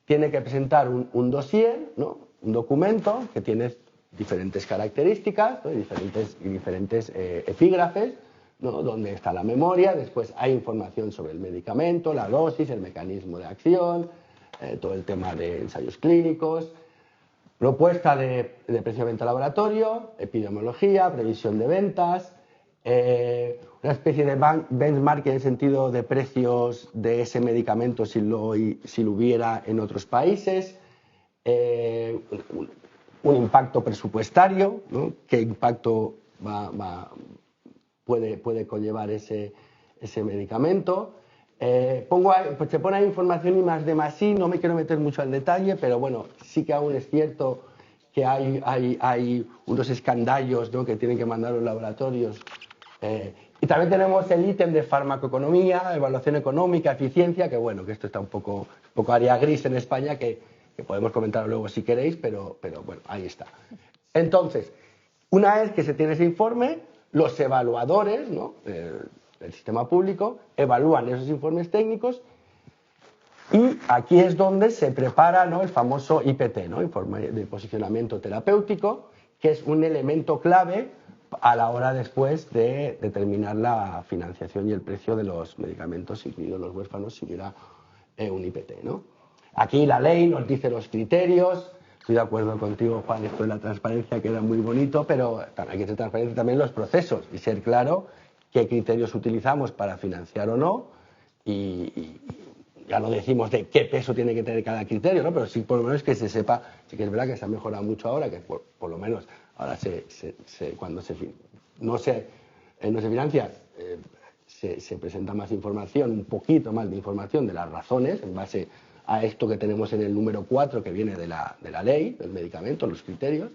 tiene que presentar un dossier, ¿no? Un documento que tiene diferentes características, ¿no? y diferentes epígrafes, ¿no? Donde está la memoria, después hay información sobre el medicamento, la dosis, el mecanismo de acción, todo el tema de ensayos clínicos, propuesta de precio de venta laboratorio, epidemiología, previsión de ventas, una especie de benchmark en el sentido de precios de ese medicamento si lo hubiera en otros países, un impacto presupuestario, ¿no? ¿Qué impacto puede conllevar ese medicamento? Se pone ahí información I+D+I, no me quiero meter mucho al detalle, pero bueno, sí que aún es cierto que hay unos escandallos, ¿no? que tienen que mandar los laboratorios. Y también tenemos el ítem de farmacoeconomía, evaluación económica, eficiencia, que bueno, que esto está un poco área gris en España, que podemos comentar luego si queréis, pero bueno, ahí está. Entonces, una vez que se tiene ese informe, los evaluadores, ¿no? del sistema público evalúan esos informes técnicos y aquí es donde se prepara, ¿no? el famoso IPT, ¿no? Informe de posicionamiento terapéutico, que es un elemento clave a la hora después de determinar la financiación y el precio de los medicamentos, incluidos los huérfanos, si hubiera un IPT, ¿no? Aquí la ley nos dice los criterios. Estoy de acuerdo contigo, Juan, esto de la transparencia queda muy bonito, pero hay que ser transparente también en los procesos y ser claro qué criterios utilizamos para financiar o no, y ya no decimos de qué peso tiene que tener cada criterio, ¿no? Pero sí por lo menos que se sepa. Sí que es verdad que se ha mejorado mucho ahora, que por lo menos ahora cuando no se financia, se presenta más información, un poquito más de información de las razones en base a esto que tenemos en el número 4 que viene de la ley, del medicamento, los criterios,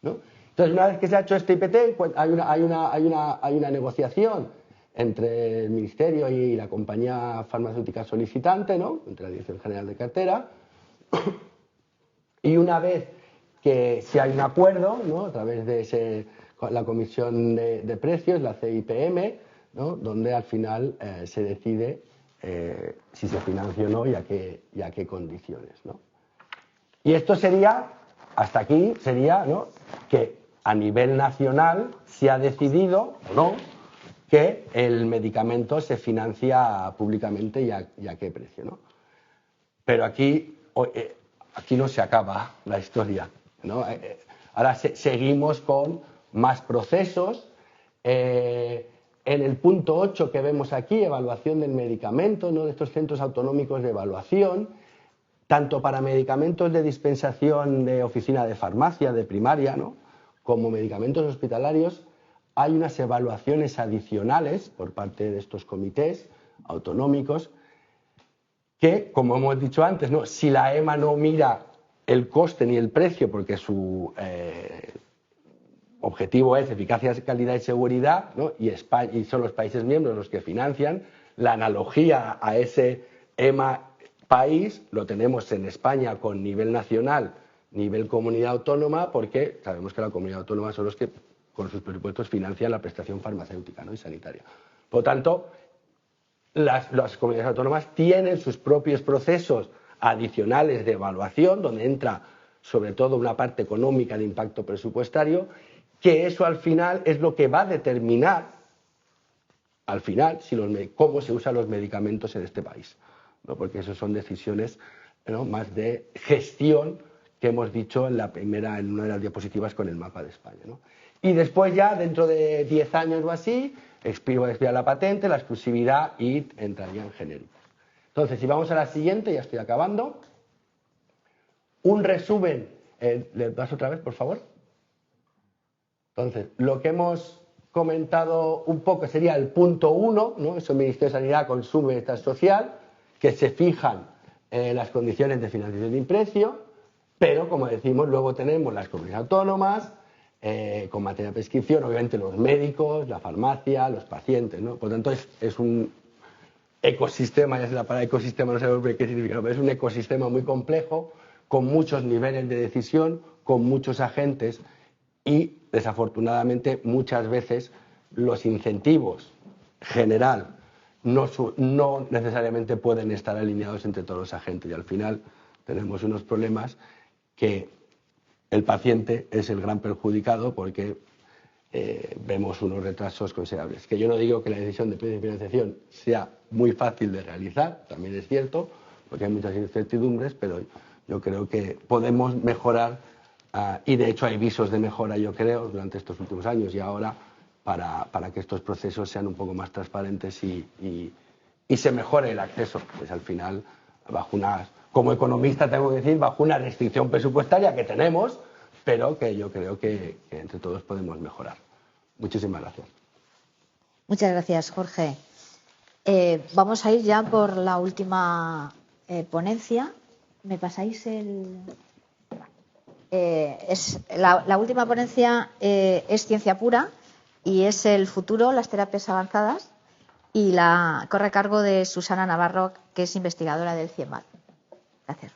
¿no? Entonces, una vez que se ha hecho este IPT, pues hay una negociación entre el Ministerio y la compañía farmacéutica solicitante, ¿no? Entre la Dirección General de Cartera. Y una vez que si hay un acuerdo, ¿no? A través de la Comisión de Precios, la CIPM, ¿no? Donde al final se decide si se financia o no y a qué condiciones, ¿no? Y esto sería, hasta aquí, sería, ¿no? Que a nivel nacional se ha decidido, o no, que el medicamento se financia públicamente y a qué precio, ¿no? Pero aquí no se acaba la historia, ¿no? Ahora seguimos con más procesos. En el punto 8 que vemos aquí, evaluación del medicamento, ¿no? De estos centros autonómicos de evaluación, tanto para medicamentos de dispensación de oficina de farmacia, de primaria, ¿no? Como medicamentos hospitalarios, hay unas evaluaciones adicionales por parte de estos comités autonómicos que, como hemos dicho antes, ¿no? Si la EMA no mira el coste ni el precio, porque su objetivo es eficacia, calidad y seguridad, ¿no? y son los países miembros los que financian, la analogía a ese EMA país lo tenemos en España con nivel nacional, nivel comunidad autónoma, porque sabemos que la comunidad autónoma son los que con sus presupuestos financian la prestación farmacéutica, ¿no? y sanitaria. Por lo tanto, las comunidades autónomas tienen sus propios procesos adicionales de evaluación, donde entra sobre todo una parte económica de impacto presupuestario, que eso al final es lo que va a determinar, al final, cómo se usan los medicamentos en este país, ¿no? Porque eso son decisiones, ¿no? más de gestión que hemos dicho en una de las diapositivas con el mapa de España, ¿no? Y después ya, dentro de 10 años o así, expira la patente, la exclusividad y entrarían genéricos. Entonces, si vamos a la siguiente, ya estoy acabando. Un resumen. ¿Le das otra vez, por favor? Entonces, lo que hemos comentado un poco sería el punto 1, ¿no? Eso el Ministerio de Sanidad, Consumo y Bienestar Social, que se fijan las condiciones de financiación y precio, pero, como decimos, luego tenemos las comunidades autónomas, con materia de prescripción, obviamente los médicos, la farmacia, los pacientes, ¿no? Por lo tanto, es un ecosistema, ya se la palabra ecosistema no sé qué significa, pero es un ecosistema muy complejo, con muchos niveles de decisión, con muchos agentes y, desafortunadamente, muchas veces los incentivos general no necesariamente pueden estar alineados entre todos los agentes y al final tenemos unos problemas que el paciente es el gran perjudicado porque vemos unos retrasos considerables. Que yo no digo que la decisión de precio y financiación sea muy fácil de realizar, también es cierto, porque hay muchas incertidumbres, pero yo creo que podemos mejorar y de hecho hay visos de mejora, yo creo, durante estos últimos años y ahora para que estos procesos sean un poco más transparentes y se mejore el acceso. Pues al final, como economista tengo que decir, bajo una restricción presupuestaria que tenemos, pero que yo creo que entre todos podemos mejorar. Muchísimas gracias. Muchas gracias, Jorge. Vamos a ir ya por la última ponencia. ¿Me pasáis la última ponencia es ciencia pura y es el futuro, las terapias avanzadas, y la corre a cargo de Susana Navarro, que es investigadora del CIEMAT. Gracias.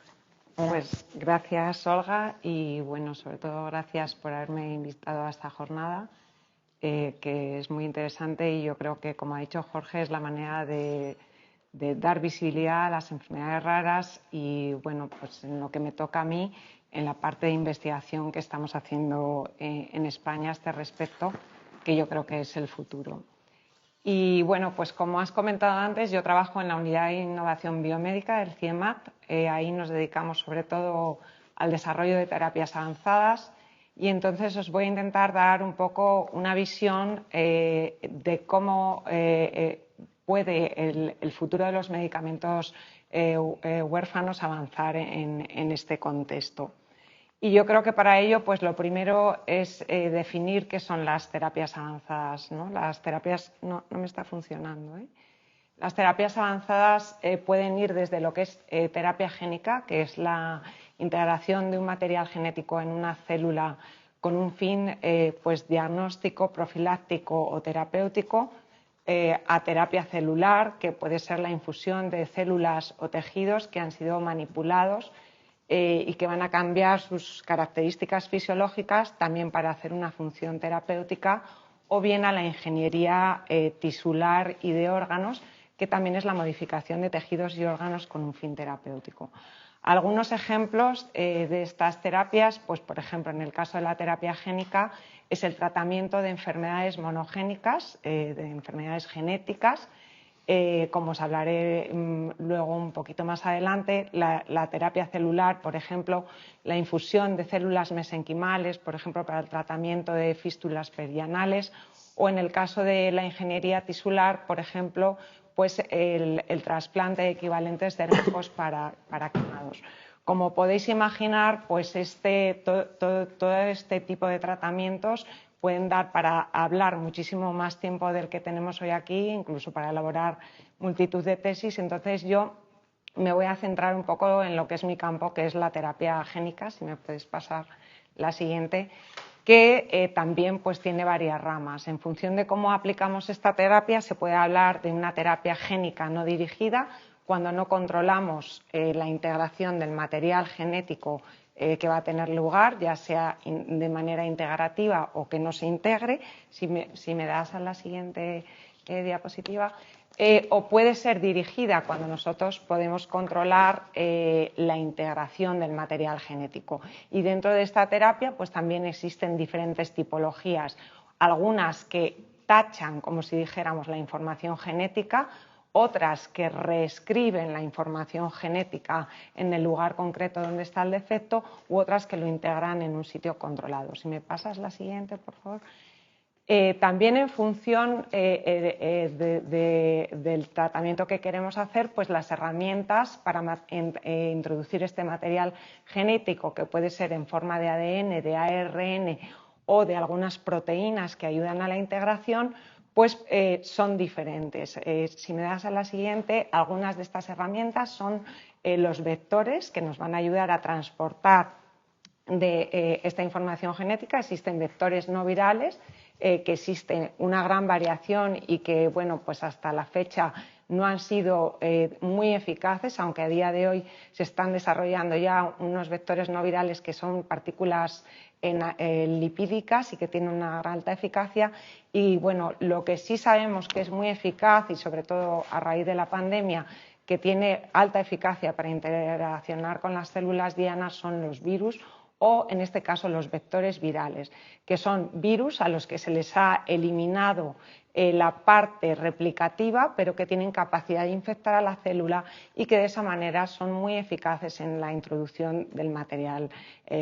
Pues gracias, Olga, y bueno, sobre todo gracias por haberme invitado a esta jornada, que es muy interesante y yo creo que, como ha dicho Jorge, es la manera de dar visibilidad a las enfermedades raras y, bueno, pues en lo que me toca a mí, en la parte de investigación que estamos haciendo en España a este respecto, que yo creo que es el futuro. Y bueno, pues como has comentado antes, yo trabajo en la Unidad de Innovación Biomédica del CIEMAT. Ahí nos dedicamos sobre todo al desarrollo de terapias avanzadas y entonces os voy a intentar dar un poco una visión de cómo puede el futuro de los medicamentos huérfanos avanzar en este contexto. Y yo creo que para ello, pues lo primero es definir qué son las terapias avanzadas, ¿no? Las terapias no me está funcionando, ¿eh? Las terapias avanzadas pueden ir desde lo que es terapia génica, que es la integración de un material genético en una célula con un fin pues diagnóstico, profiláctico o terapéutico, a terapia celular, que puede ser la infusión de células o tejidos que han sido manipulados y que van a cambiar sus características fisiológicas también para hacer una función terapéutica, o bien a la ingeniería tisular y de órganos, que también es la modificación de tejidos y órganos con un fin terapéutico. Algunos ejemplos de estas terapias, pues por ejemplo en el caso de la terapia génica, es el tratamiento de enfermedades monogénicas, de enfermedades genéticas, como os hablaré luego un poquito más adelante, la terapia celular, por ejemplo, la infusión de células mesenquimales, por ejemplo, para el tratamiento de fístulas perianales, o en el caso de la ingeniería tisular, por ejemplo, pues el trasplante de equivalentes dérmicos para quemados. Como podéis imaginar, pues todo este tipo de tratamientos pueden dar para hablar muchísimo más tiempo del que tenemos hoy aquí, incluso para elaborar multitud de tesis. Entonces yo me voy a centrar un poco en lo que es mi campo, que es la terapia génica, si me podéis pasar la siguiente, que también pues tiene varias ramas. En función de cómo aplicamos esta terapia, se puede hablar de una terapia génica no dirigida, cuando no controlamos la integración del material genético que va a tener lugar, ya sea de manera integrativa o que no se integre. Si me das a la siguiente diapositiva. O puede ser dirigida cuando nosotros podemos controlar la integración del material genético. Y dentro de esta terapia pues también existen diferentes tipologías, algunas que tachan, como si dijéramos, la información genética, otras que reescriben la información genética en el lugar concreto donde está el defecto, u otras que lo integran en un sitio controlado. Si me pasas la siguiente, por favor. También en función del tratamiento que queremos hacer, pues las herramientas para introducir este material genético, que puede ser en forma de ADN, de ARN o de algunas proteínas que ayudan a la integración, pues son diferentes. Si me das a la siguiente, algunas de estas herramientas son los vectores, que nos van a ayudar a transportar esta información genética. Existen vectores no virales, que existe una gran variación y que, bueno, pues hasta la fecha no han sido muy eficaces, aunque a día de hoy se están desarrollando ya unos vectores no virales que son partículas lipídicas y que tienen una alta eficacia. Y bueno, lo que sí sabemos que es muy eficaz, y sobre todo a raíz de la pandemia, que tiene alta eficacia para interaccionar con las células dianas, son los virus, o en este caso los vectores virales, que son virus a los que se les ha eliminado la parte replicativa, pero que tienen capacidad de infectar a la célula y que de esa manera son muy eficaces en la introducción del material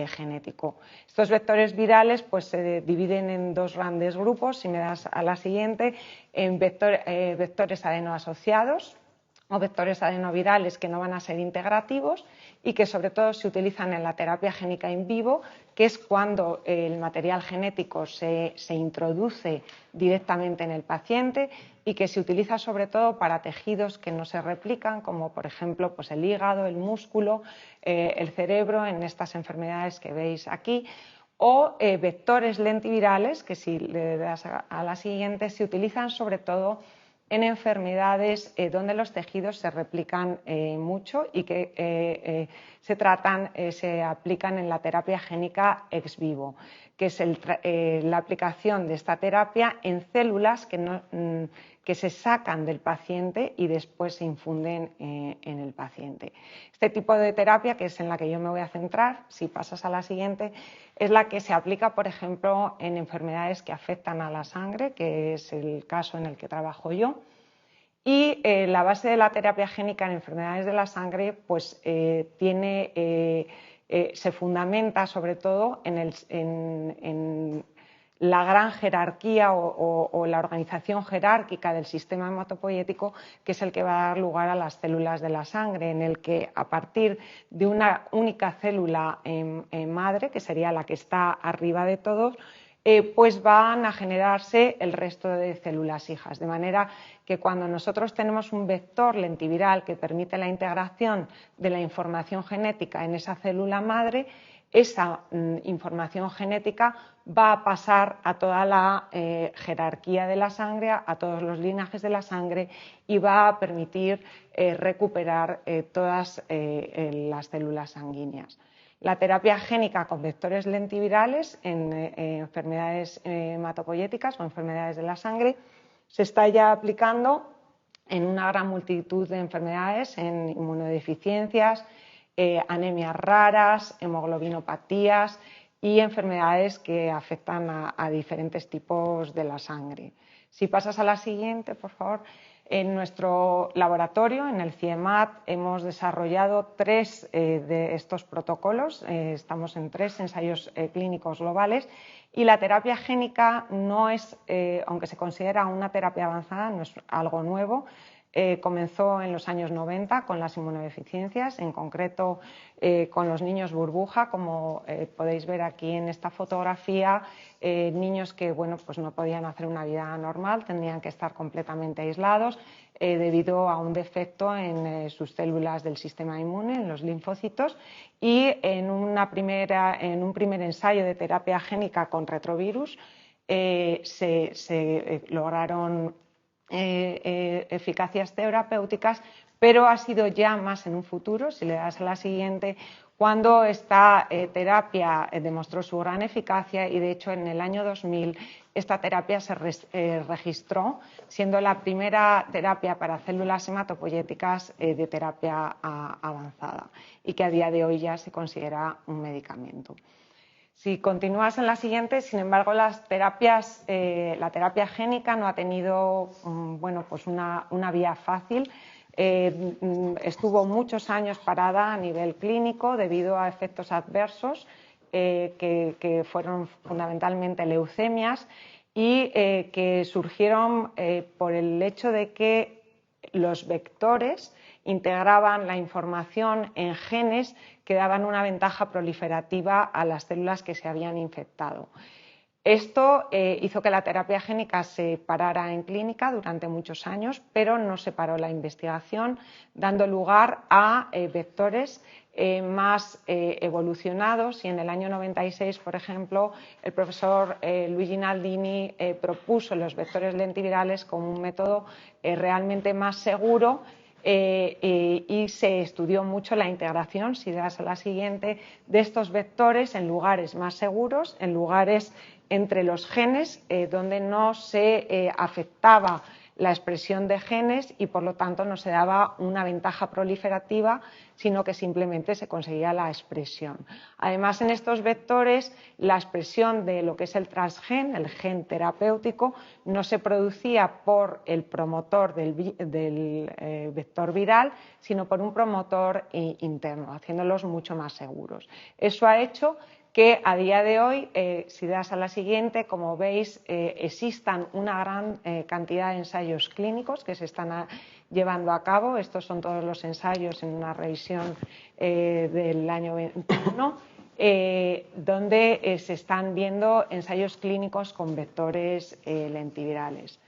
genético. Estos vectores virales pues se dividen en dos grandes grupos, si me das a la siguiente, en vectores adenoasociados o vectores adenovirales que no van a ser integrativos y que sobre todo se utilizan en la terapia génica in vivo, que es cuando el material genético se introduce directamente en el paciente y que se utiliza sobre todo para tejidos que no se replican, como por ejemplo pues el hígado, el músculo, el cerebro, en estas enfermedades que veis aquí, o vectores lentivirales, que si le das a la siguiente, se utilizan sobre todo en enfermedades donde los tejidos se replican mucho y que se aplican en la terapia génica ex vivo, que es la aplicación de esta terapia en células que se sacan del paciente y después se infunden en el paciente. Este tipo de terapia, que es en la que yo me voy a centrar, si pasas a la siguiente, es la que se aplica, por ejemplo, en enfermedades que afectan a la sangre, que es el caso en el que trabajo yo. Y la base de la terapia génica en enfermedades de la sangre pues, se fundamenta sobre todo en la gran jerarquía o la organización jerárquica del sistema hematopoyético, que es el que va a dar lugar a las células de la sangre, en el que a partir de una única célula madre, que sería la que está arriba de todos, pues van a generarse el resto de células hijas, de manera que cuando nosotros tenemos un vector lentiviral que permite la integración de la información genética en esa célula madre, esa información genética va a pasar a toda la jerarquía de la sangre, a todos los linajes de la sangre, y va a permitir recuperar todas las células sanguíneas. La terapia génica con vectores lentivirales en enfermedades hematopoyéticas o enfermedades de la sangre se está ya aplicando en una gran multitud de enfermedades, en inmunodeficiencias, anemias raras, hemoglobinopatías y enfermedades que afectan a diferentes tipos de la sangre. Si pasas a la siguiente, por favor. En nuestro laboratorio, en el CIEMAT, hemos desarrollado 3 de estos protocolos. Estamos en 3 ensayos clínicos globales, y la terapia génica no es, aunque se considera una terapia avanzada, no es algo nuevo. Comenzó en los años 90 con las inmunodeficiencias, en concreto con los niños burbuja, como podéis ver aquí en esta fotografía, niños que pues no podían hacer una vida normal, tendrían que estar completamente aislados debido a un defecto en sus células del sistema inmune, en los linfocitos, y en un primer ensayo de terapia génica con retrovirus se lograron eficacias terapéuticas, pero ha sido ya más en un futuro, si le das a la siguiente, cuando esta terapia demostró su gran eficacia, y de hecho en el año 2000 esta terapia se registró, siendo la primera terapia para células hematopoyéticas de terapia avanzada, y que a día de hoy ya se considera un medicamento. Si continúas en la siguiente, sin embargo, la terapia génica no ha tenido pues una vía fácil. Estuvo muchos años parada a nivel clínico debido a efectos adversos que fueron fundamentalmente leucemias, y que surgieron por el hecho de que los vectores integraban la información en genes que daban una ventaja proliferativa a las células que se habían infectado. Esto hizo que la terapia génica se parara en clínica durante muchos años, pero no se paró la investigación, dando lugar a vectores más evolucionados, y en el año 96, por ejemplo, el profesor Luigi Naldini propuso los vectores lentivirales como un método realmente más seguro, y se estudió mucho la integración, si das a la siguiente, de estos vectores en lugares más seguros, en lugares entre los genes donde no se afectaba la expresión de genes y por lo tanto no se daba una ventaja proliferativa, sino que simplemente se conseguía la expresión. Además, en estos vectores la expresión de lo que es el transgen, el gen terapéutico, no se producía por el promotor del vector viral, sino por un promotor interno, haciéndolos mucho más seguros. Eso ha hecho que a día de hoy, si das a la siguiente, como veis, existan una gran cantidad de ensayos clínicos que se están llevando a cabo. Estos son todos los ensayos en una revisión del año 21, donde se están viendo ensayos clínicos con vectores lentivirales.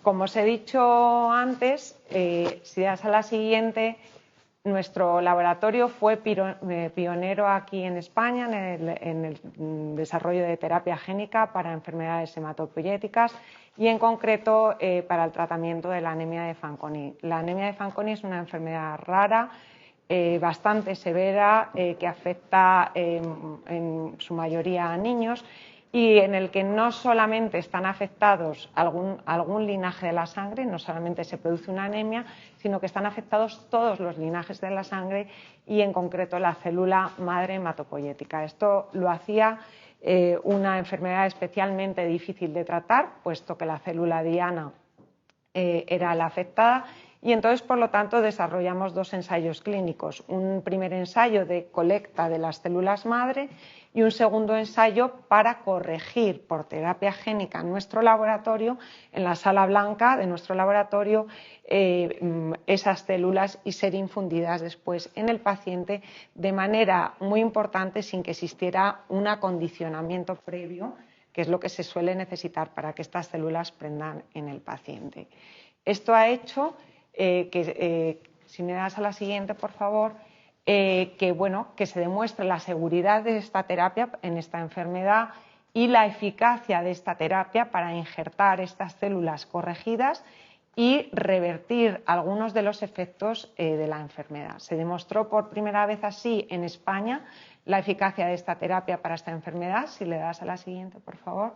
Como os he dicho antes, si das a la siguiente, nuestro laboratorio fue pionero aquí en España en el desarrollo de terapia génica para enfermedades hematopoyéticas y en concreto para el tratamiento de la anemia de Fanconi. La anemia de Fanconi es una enfermedad rara, bastante severa, que afecta en su mayoría a niños, y en el que no solamente están afectados algún linaje de la sangre, no solamente se produce una anemia, sino que están afectados todos los linajes de la sangre y en concreto la célula madre hematopoyética. Esto lo hacía una enfermedad especialmente difícil de tratar, puesto que la célula diana era la afectada, y entonces, por lo tanto, desarrollamos 2 ensayos clínicos, un primer ensayo de colecta de las células madre y un segundo ensayo para corregir por terapia génica en nuestro laboratorio, en la sala blanca de nuestro laboratorio, esas células y ser infundidas después en el paciente de manera muy importante sin que existiera un acondicionamiento previo, que es lo que se suele necesitar para que estas células prendan en el paciente. Esto ha hecho que, si me das a la siguiente, por favor, que se demuestre la seguridad de esta terapia en esta enfermedad y la eficacia de esta terapia para injertar estas células corregidas y revertir algunos de los efectos de la enfermedad. Se demostró por primera vez así en España la eficacia de esta terapia para esta enfermedad, si le das a la siguiente, por favor,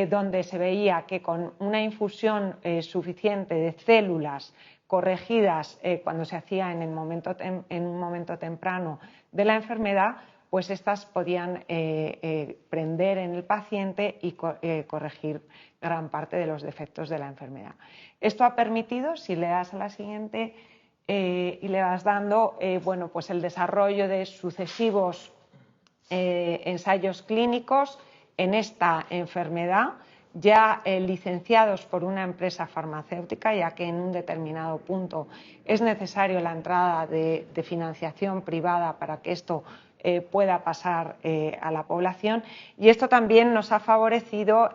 donde se veía que con una infusión suficiente de células corregidas cuando se hacía en un momento temprano de la enfermedad, pues estas podían prender en el paciente y corregir gran parte de los defectos de la enfermedad. Esto ha permitido, si le das a la siguiente y le vas dando, bueno, pues el desarrollo de sucesivos ensayos clínicos en esta enfermedad, ya licenciados por una empresa farmacéutica, ya que en un determinado punto es necesario la entrada de financiación privada para que esto pueda pasar a la población, y esto también nos ha favorecido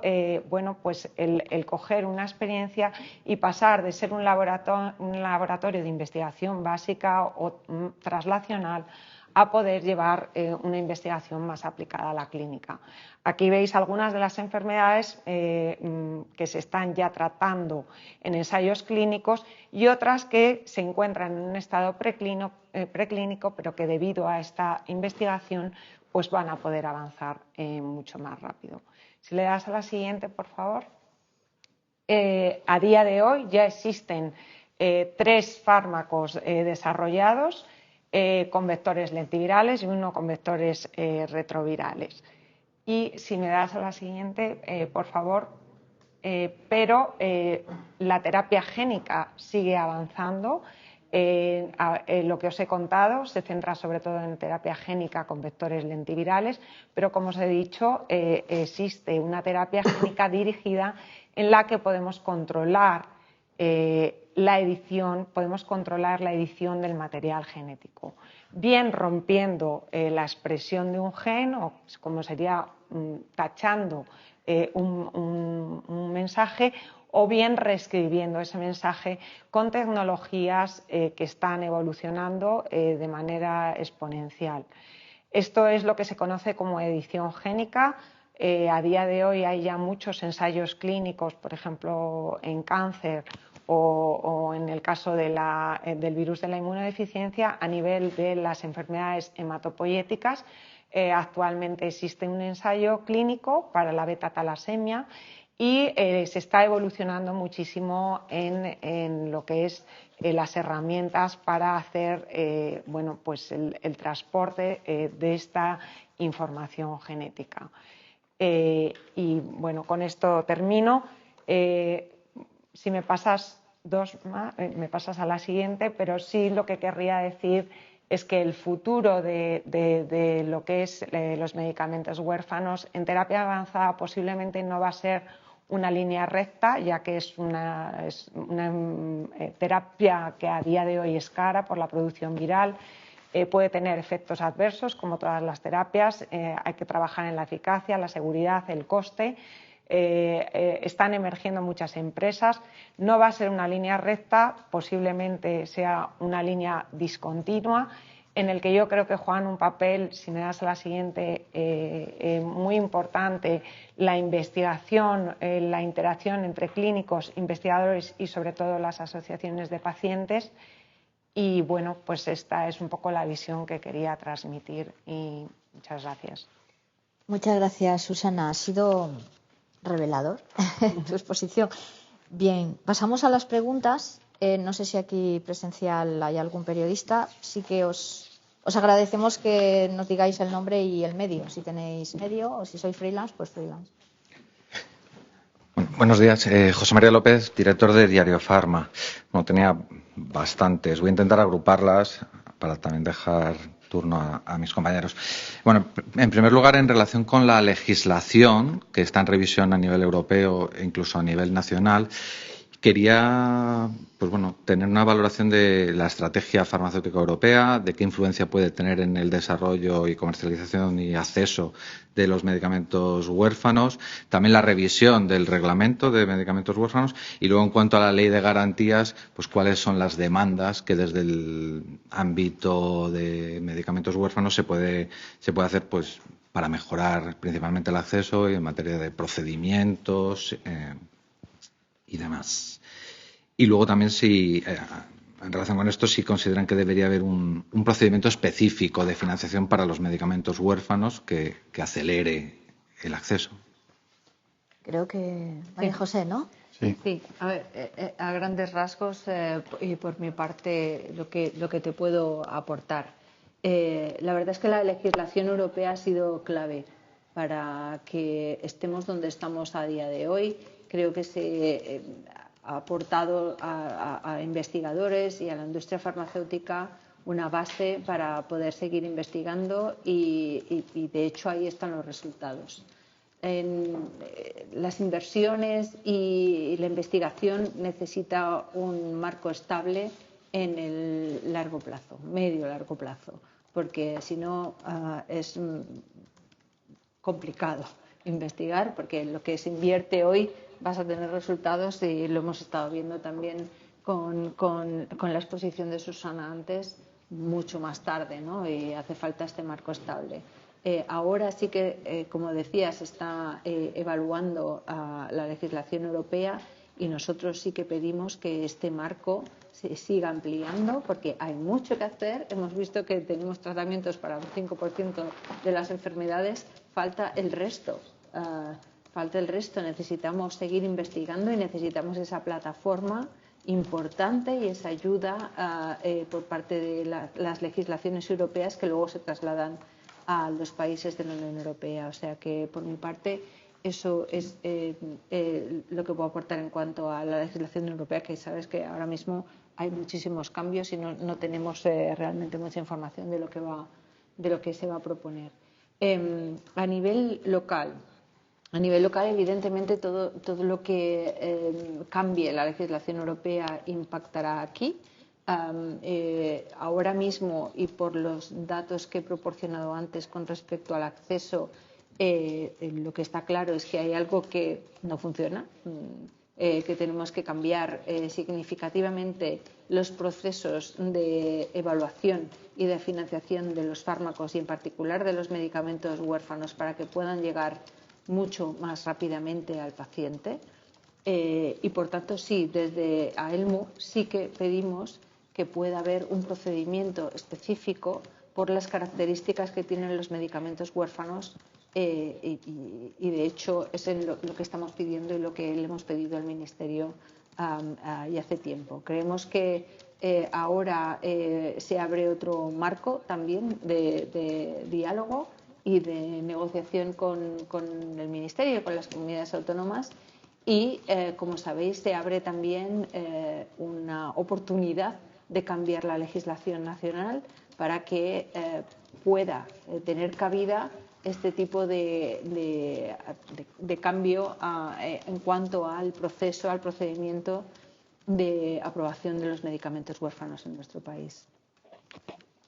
bueno, pues el coger una experiencia y pasar de ser un laboratorio de investigación básica o traslacional a poder llevar una investigación más aplicada a la clínica. Aquí veis algunas de las enfermedades que se están ya tratando en ensayos clínicos y otras que se encuentran en un estado preclínico, pero que debido a esta investigación pues van a poder avanzar mucho más rápido. Si le das a la siguiente, por favor. A día de hoy ya existen 3 fármacos desarrollados con vectores lentivirales y uno con vectores retrovirales. Y si me das a la siguiente, por favor, pero la terapia génica sigue avanzando. Lo que os he contado se centra sobre todo en terapia génica con vectores lentivirales, pero como os he dicho, existe una terapia génica dirigida en la que podemos controlar la edición del material genético, bien rompiendo la expresión de un gen, o como sería tachando un mensaje, o bien reescribiendo ese mensaje con tecnologías que están evolucionando de manera exponencial. Esto es lo que se conoce como edición génica. A día de hoy hay ya muchos ensayos clínicos, por ejemplo, en cáncer o en el caso del virus de la inmunodeficiencia a nivel de las enfermedades hematopoyéticas. Actualmente existe un ensayo clínico para la beta-talasemia y se está evolucionando muchísimo en lo que es las herramientas para hacer bueno, pues el transporte de esta información genética. Y bueno, con esto termino. Si me pasas me pasas a la siguiente, pero sí lo que querría decir es que el futuro de lo que es los medicamentos huérfanos en terapia avanzada posiblemente no va a ser una línea recta, ya que es una terapia que a día de hoy es cara por la producción viral. Puede tener efectos adversos, como todas las terapias. Hay que trabajar en la eficacia, la seguridad, el coste. Están emergiendo muchas empresas. No va a ser una línea recta, posiblemente sea una línea discontinua, en el que yo creo que juegan un papel, si me das a la siguiente, muy importante la investigación, la interacción entre clínicos, investigadores y sobre todo las asociaciones de pacientes. Y bueno, pues esta es un poco la visión que quería transmitir y muchas gracias. Muchas gracias, Susana. Ha sido revelador tu exposición. Bien, pasamos a las preguntas. No sé si aquí presencial hay algún periodista. Sí que os agradecemos que nos digáis el nombre y el medio. Si tenéis medio o si sois freelance, pues freelance. Buenos días. José María López, director de Diario Farma. No tenía bastantes. Voy a intentar agruparlas para también dejar turno a mis compañeros. Bueno, en primer lugar, en relación con la legislación que está en revisión a nivel europeo e incluso a nivel nacional, Quería, pues bueno, tener una valoración de la estrategia farmacéutica europea, de qué influencia puede tener en el desarrollo y comercialización y acceso de los medicamentos huérfanos, también la revisión del reglamento de medicamentos huérfanos y luego en cuanto a la ley de garantías, pues cuáles son las demandas que desde el ámbito de medicamentos huérfanos se puede hacer, pues para mejorar principalmente el acceso y en materia de procedimientos y demás. Y luego también si, en relación con esto, si consideran que debería haber un procedimiento específico de financiación para los medicamentos huérfanos que acelere el acceso. Creo que María José, ¿no? Sí. Sí, a ver, a grandes rasgos y por mi parte lo que te puedo aportar. La verdad es que la legislación europea ha sido clave para que estemos donde estamos a día de hoy. Creo que se ha aportado a investigadores y a la industria farmacéutica una base para poder seguir investigando y de hecho ahí están los resultados. Las inversiones y la investigación necesita un marco estable en el largo plazo, medio-largo plazo, porque si no es complicado investigar, porque lo que se invierte hoy vas a tener resultados y lo hemos estado viendo también con la exposición de Susana antes, mucho más tarde, ¿no? Y hace falta este marco estable. Ahora sí que, como decía, se está evaluando la legislación europea y nosotros sí que pedimos que este marco se siga ampliando porque hay mucho que hacer. Hemos visto que tenemos tratamientos para un 5% de las enfermedades, falta el resto. Necesitamos seguir investigando y necesitamos esa plataforma importante y esa ayuda por parte de las legislaciones europeas que luego se trasladan a los países de la Unión Europea. O sea que, por mi parte, eso es lo que puedo aportar en cuanto a la legislación europea, que sabes que ahora mismo hay muchísimos cambios y no tenemos realmente mucha información de lo que se va a proponer. A nivel local, evidentemente, todo lo que cambie la legislación europea impactará aquí. Ahora mismo, y por los datos que he proporcionado antes con respecto al acceso, lo que está claro es que hay algo que no funciona, que tenemos que cambiar significativamente los procesos de evaluación y de financiación de los fármacos y, en particular, de los medicamentos huérfanos para que puedan llegar mucho más rápidamente al paciente. Y, por tanto, sí, desde AELMU sí que pedimos que pueda haber un procedimiento específico por las características que tienen los medicamentos huérfanos y de hecho es lo que estamos pidiendo y lo que le hemos pedido al Ministerio ya hace tiempo. Creemos que ahora se abre otro marco también de diálogo y de negociación con el Ministerio y con las comunidades autónomas y, como sabéis, se abre también una oportunidad de cambiar la legislación nacional para que pueda tener cabida este tipo de cambio en cuanto al proceso, al procedimiento de aprobación de los medicamentos huérfanos en nuestro país.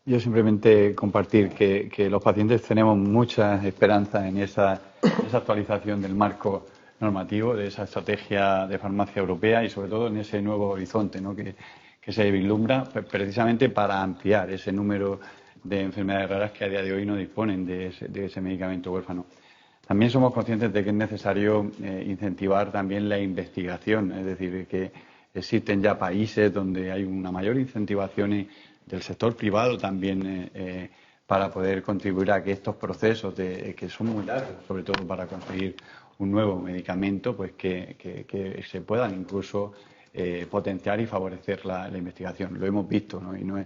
Yo simplemente compartir que los pacientes tenemos mucha esperanza en esa actualización del marco normativo, de esa estrategia de farmacia europea y sobre todo en ese nuevo horizonte, ¿no? que se vislumbra precisamente para ampliar ese número de enfermedades raras que a día de hoy no disponen de ese medicamento huérfano. También somos conscientes de que es necesario incentivar también la investigación, es decir, que existen ya países donde hay una mayor incentivación del sector privado también para poder contribuir a que estos procesos que son muy largos, sobre todo para conseguir un nuevo medicamento, pues que se puedan incluso potenciar y favorecer la investigación. Lo hemos visto, ¿no? Y no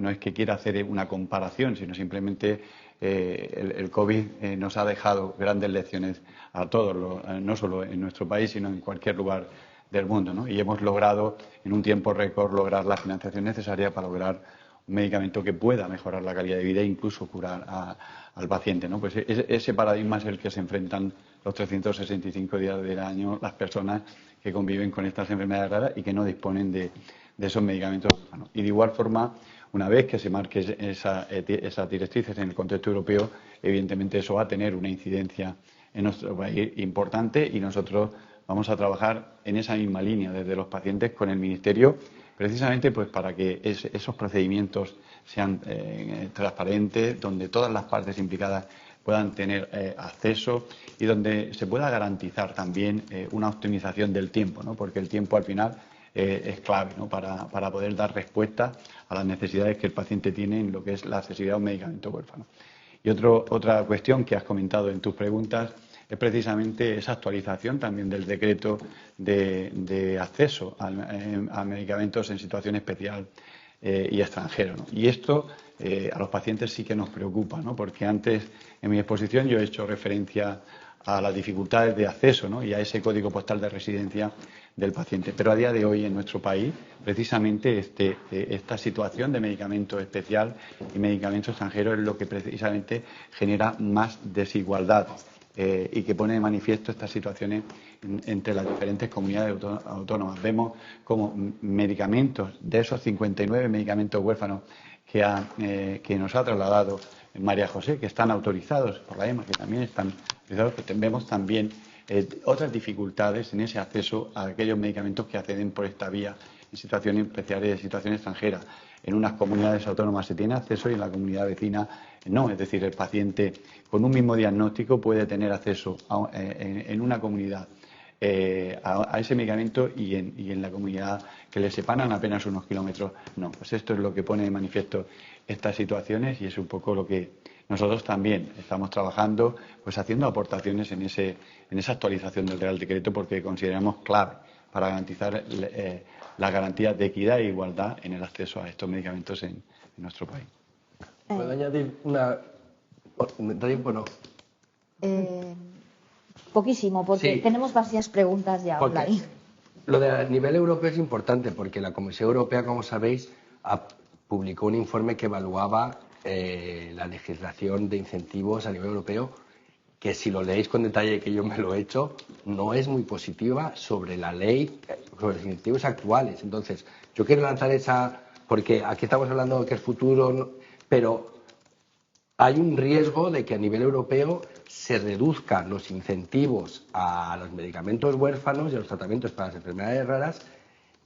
es que quiera hacer una comparación, sino simplemente el COVID nos ha dejado grandes lecciones a todos, no solo en nuestro país, sino en cualquier lugar del mundo, ¿no? Y hemos logrado, en un tiempo récord, lograr la financiación necesaria para lograr un medicamento que pueda mejorar la calidad de vida e incluso curar al paciente, ¿no? Pues ese paradigma es el que se enfrentan los 365 días del año las personas que conviven con estas enfermedades raras y que no disponen de esos medicamentos. Y de igual forma, una vez que se marque esas directrices en el contexto europeo, evidentemente eso va a tener una incidencia en nuestro país importante y nosotros vamos a trabajar en esa misma línea desde los pacientes con el Ministerio, precisamente pues para que esos procedimientos sean transparentes, donde todas las partes implicadas puedan tener acceso y donde se pueda garantizar también una optimización del tiempo, ¿no? Porque el tiempo al final es clave, ¿no? para poder dar respuesta a las necesidades que el paciente tiene en lo que es la accesibilidad a un medicamento huérfano. Y otra cuestión que has comentado en tus preguntas es precisamente esa actualización también del decreto de acceso a medicamentos en situación especial y extranjero, ¿no? Y esto a los pacientes sí que nos preocupa, ¿no? Porque antes en mi exposición yo he hecho referencia a las dificultades de acceso, ¿no? Y a ese código postal de residencia del paciente. Pero a día de hoy en nuestro país, precisamente esta situación de medicamento especial y medicamento extranjero es lo que precisamente genera más desigualdad y que pone de manifiesto estas situaciones entre las diferentes comunidades autónomas. Vemos como medicamentos, de esos 59 medicamentos huérfanos que nos ha trasladado María José, que están autorizados por la EMA, que también están autorizados, pues vemos también otras dificultades en ese acceso a aquellos medicamentos que acceden por esta vía en situaciones especiales de situación extranjera. En unas comunidades autónomas se tiene acceso y en la comunidad vecina no. Es decir, el paciente con un mismo diagnóstico puede tener acceso en una comunidad a ese medicamento y en la comunidad que le separan apenas unos kilómetros no. Pues esto es lo que pone de manifiesto estas situaciones y es un poco lo que nosotros también estamos trabajando, pues haciendo aportaciones en esa actualización del Real Decreto porque consideramos clave para garantizar las garantías de equidad e igualdad en el acceso a estos medicamentos en nuestro país. ¿Puedo añadir una...? Bueno. Poquísimo, porque sí, tenemos varias preguntas ya online. Lo de a nivel europeo es importante porque la Comisión Europea, como sabéis, publicó un informe que evaluaba la legislación de incentivos a nivel europeo, que si lo leéis con detalle, que yo me lo he hecho, no es muy positiva sobre la ley, sobre los incentivos actuales. Entonces, yo quiero lanzar esa, porque aquí estamos hablando de que es futuro, pero hay un riesgo de que a nivel europeo se reduzcan los incentivos a los medicamentos huérfanos y a los tratamientos para las enfermedades raras.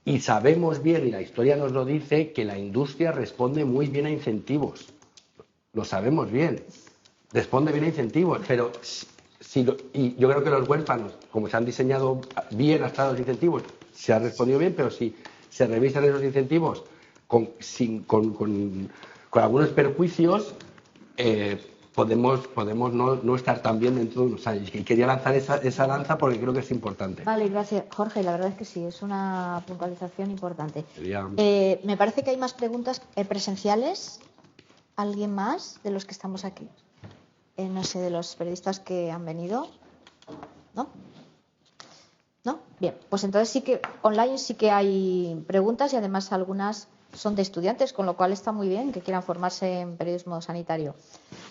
Y sabemos bien, y la historia nos lo dice, que la industria responde muy bien a incentivos. Lo sabemos bien. Responde bien a incentivos, pero y yo creo que los huérfanos, como se han diseñado bien hasta los incentivos, se ha respondido bien, pero si se revisan esos incentivos con algunos perjuicios, podemos no estar tan bien dentro de unos años. Y quería lanzar esa lanza porque creo que es importante. Vale, gracias, Jorge. La verdad es que sí, es una puntualización importante. Me parece que hay más preguntas presenciales. ¿Alguien más de los que estamos aquí? No sé, de los periodistas que han venido. ¿No? ¿No? Bien, pues entonces sí que online sí que hay preguntas y además algunas son de estudiantes, con lo cual está muy bien que quieran formarse en periodismo sanitario.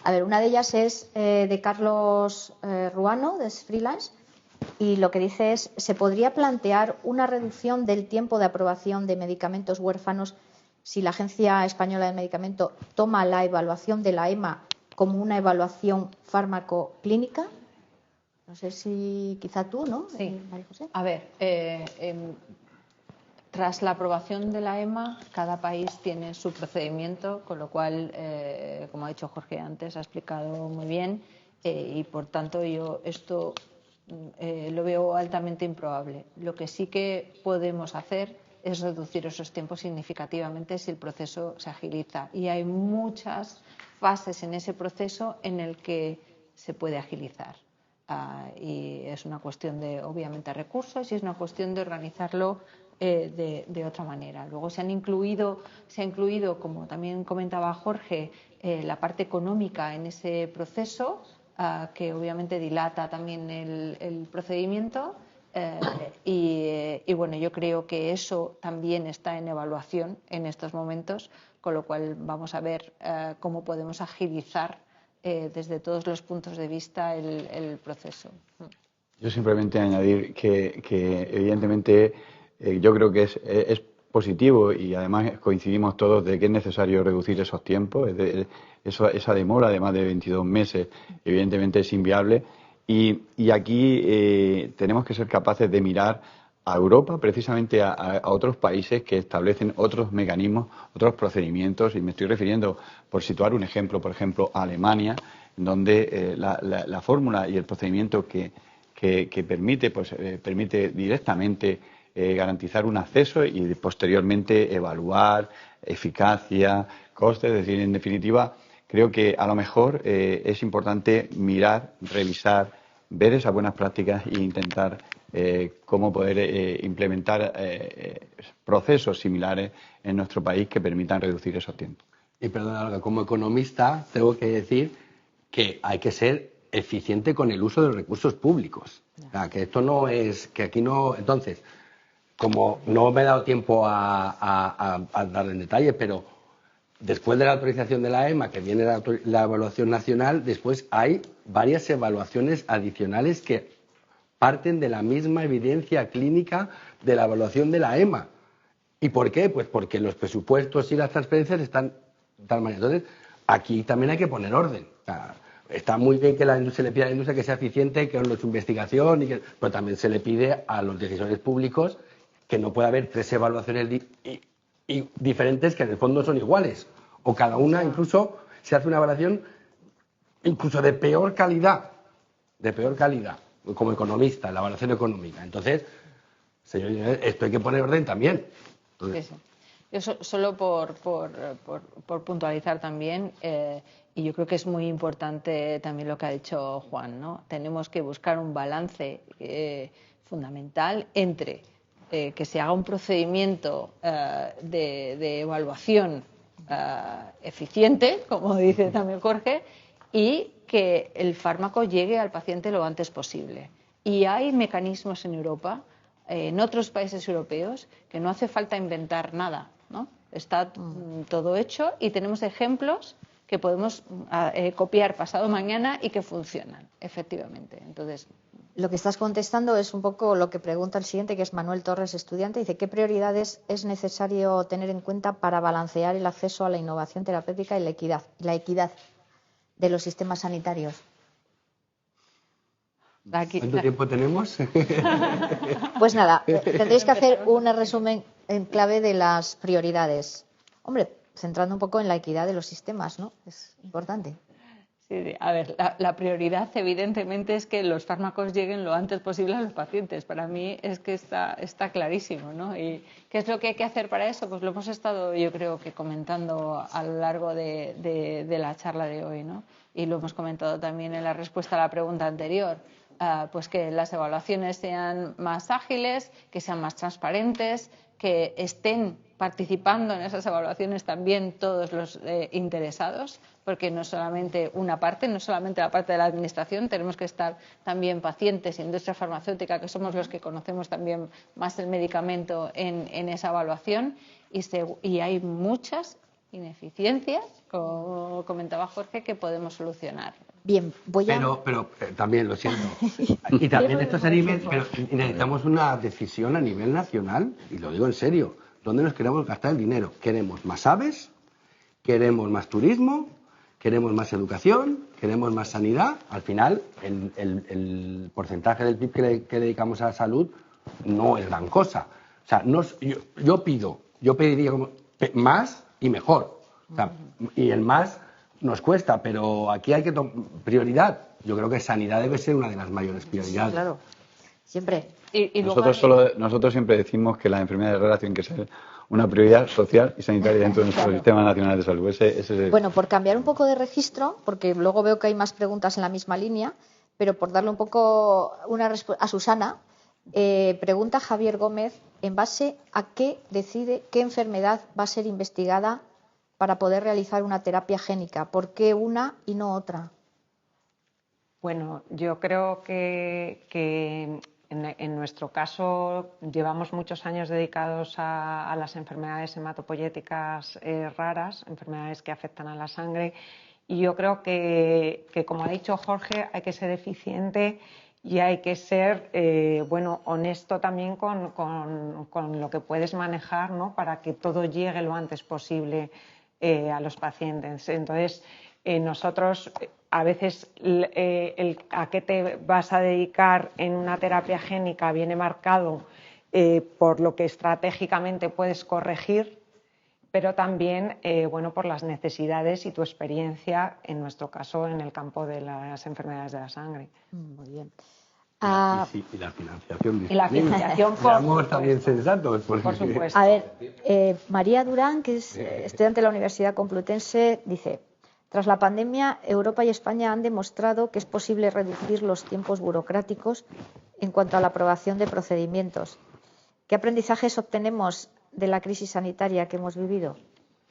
A ver, una de ellas es de Carlos Ruano, de Freelance, y lo que dice es: ¿se podría plantear una reducción del tiempo de aprobación de medicamentos huérfanos si la Agencia Española de Medicamento toma la evaluación de la EMA como una evaluación farmacoclínica? No sé si quizá tú, ¿no? Sí. María José. A ver, tras la aprobación de la EMA, cada país tiene su procedimiento, con lo cual, como ha dicho Jorge antes, ha explicado muy bien y, por tanto, yo esto lo veo altamente improbable. Lo que sí que podemos hacer es reducir esos tiempos significativamente si el proceso se agiliza. Y hay muchas fases en ese proceso en el que se puede agilizar. Y es una cuestión de, obviamente, recursos y es una cuestión de organizarlo de otra manera. Luego se ha incluido, como también comentaba Jorge, la parte económica en ese proceso, que obviamente dilata también el procedimiento y Y bueno, yo creo que eso también está en evaluación en estos momentos, con lo cual vamos a ver cómo podemos agilizar desde todos los puntos de vista el proceso. Yo simplemente añadir que evidentemente yo creo que es positivo y además coincidimos todos de que es necesario reducir esos tiempos. Esa demora de más de 22 meses evidentemente es inviable y aquí tenemos que ser capaces de mirar a Europa, precisamente a otros países que establecen otros mecanismos, otros procedimientos, y me estoy refiriendo, por situar un ejemplo, por ejemplo, a Alemania, donde la fórmula y el procedimiento que permite, permite directamente garantizar un acceso y posteriormente evaluar eficacia, costes, es decir, en definitiva, creo que a lo mejor es importante mirar, revisar, ver esas buenas prácticas e intentar cómo poder implementar procesos similares en nuestro país que permitan reducir esos tiempos. Y perdona, Olga, como economista tengo que decir que hay que ser eficiente con el uso de los recursos públicos. O sea, que esto no es, que aquí no. Entonces, como no me he dado tiempo a dar en detalle, pero después de la autorización de la EMA, que viene la evaluación nacional, después hay varias evaluaciones adicionales que parten de la misma evidencia clínica de la evaluación de la EMA. ¿Y por qué? Pues porque los presupuestos y las transferencias están de tal manera. Entonces, aquí también hay que poner orden. O sea, está muy bien que se le pida a la industria que sea eficiente, que haga su investigación, pero también se le pide a los decisores públicos que no pueda haber 3 evaluaciones y diferentes que en el fondo son iguales. O cada una, incluso, se hace una evaluación incluso de peor calidad, como economista, la evaluación económica. Entonces, señor, esto hay que poner orden también. Entonces, Sí, sí. Yo solo por puntualizar también, y yo creo que es muy importante también lo que ha dicho Juan, ¿no? Tenemos que buscar un balance fundamental entre que se haga un procedimiento de evaluación eficiente, como dice también Jorge, y que el fármaco llegue al paciente lo antes posible. Y hay mecanismos en Europa, en otros países europeos, que no hace falta inventar nada, ¿no? Está todo hecho y tenemos ejemplos que podemos copiar pasado mañana y que funcionan, efectivamente. Entonces, lo que estás contestando es un poco lo que pregunta el siguiente, que es Manuel Torres, estudiante. Dice, ¿qué prioridades es necesario tener en cuenta para balancear el acceso a la innovación terapéutica y la equidad de los sistemas sanitarios? ¿cuánto tiempo tenemos? Pues nada, tendréis que hacer un resumen en clave de las prioridades. Hombre, centrando un poco en la equidad de los sistemas, ¿no? Es importante. Sí, a ver, la prioridad evidentemente es que los fármacos lleguen lo antes posible a los pacientes. Para mí es que está clarísimo, ¿no? ¿Y qué es lo que hay que hacer para eso? Pues lo hemos estado, yo creo que comentando a lo largo de la charla de hoy, ¿no? Y lo hemos comentado también en la respuesta a la pregunta anterior. Pues que las evaluaciones sean más ágiles, que sean más transparentes, que estén participando en esas evaluaciones también todos los interesados, porque no solamente una parte, no solamente la parte de la administración, tenemos que estar también pacientes, industria farmacéutica, que somos los que conocemos también más el medicamento en esa evaluación, y hay muchas ineficiencias, como comentaba Jorge, que podemos solucionar. Bien, pero también, lo siento. Y también esto es a nivel, pero necesitamos una decisión a nivel nacional, y lo digo en serio, ¿dónde nos queremos gastar el dinero? ¿Queremos más aves? ¿Queremos más turismo? ¿Queremos más educación? ¿Queremos más sanidad? Al final, el porcentaje del PIB que dedicamos a la salud no es gran cosa. O sea, yo pediría más y mejor. O sea, y el más nos cuesta, pero aquí hay que prioridad. Yo creo que sanidad debe ser una de las mayores prioridades. Claro, siempre. Y nosotros siempre decimos que las enfermedades raras tienen que ser una prioridad social y sanitaria dentro de nuestro sistema nacional de salud. Bueno, por cambiar un poco de registro, porque luego veo que hay más preguntas en la misma línea, pero por darle un poco una respuesta a Susana, pregunta Javier Gómez, ¿en base a qué decide qué enfermedad va a ser investigada para poder realizar una terapia génica? ¿Por qué una y no otra? Bueno, yo creo que En nuestro caso, llevamos muchos años dedicados a las enfermedades hematopoyéticas raras, enfermedades que afectan a la sangre, y yo creo que, como ha dicho Jorge, hay que ser eficiente y hay que ser honesto también con lo que puedes manejar, ¿no? Para que todo llegue lo antes posible a los pacientes. Entonces, nosotros a veces a qué te vas a dedicar en una terapia génica viene marcado por lo que estratégicamente puedes corregir, pero también por las necesidades y tu experiencia, en nuestro caso, en el campo de las enfermedades de la sangre. Muy bien. Y la financiación. Y la financiación, Seamos también sensatos. Por supuesto. A ver, María Durán, que es estudiante de la Universidad Complutense, dice: tras la pandemia, Europa y España han demostrado que es posible reducir los tiempos burocráticos en cuanto a la aprobación de procedimientos. ¿Qué aprendizajes obtenemos de la crisis sanitaria que hemos vivido?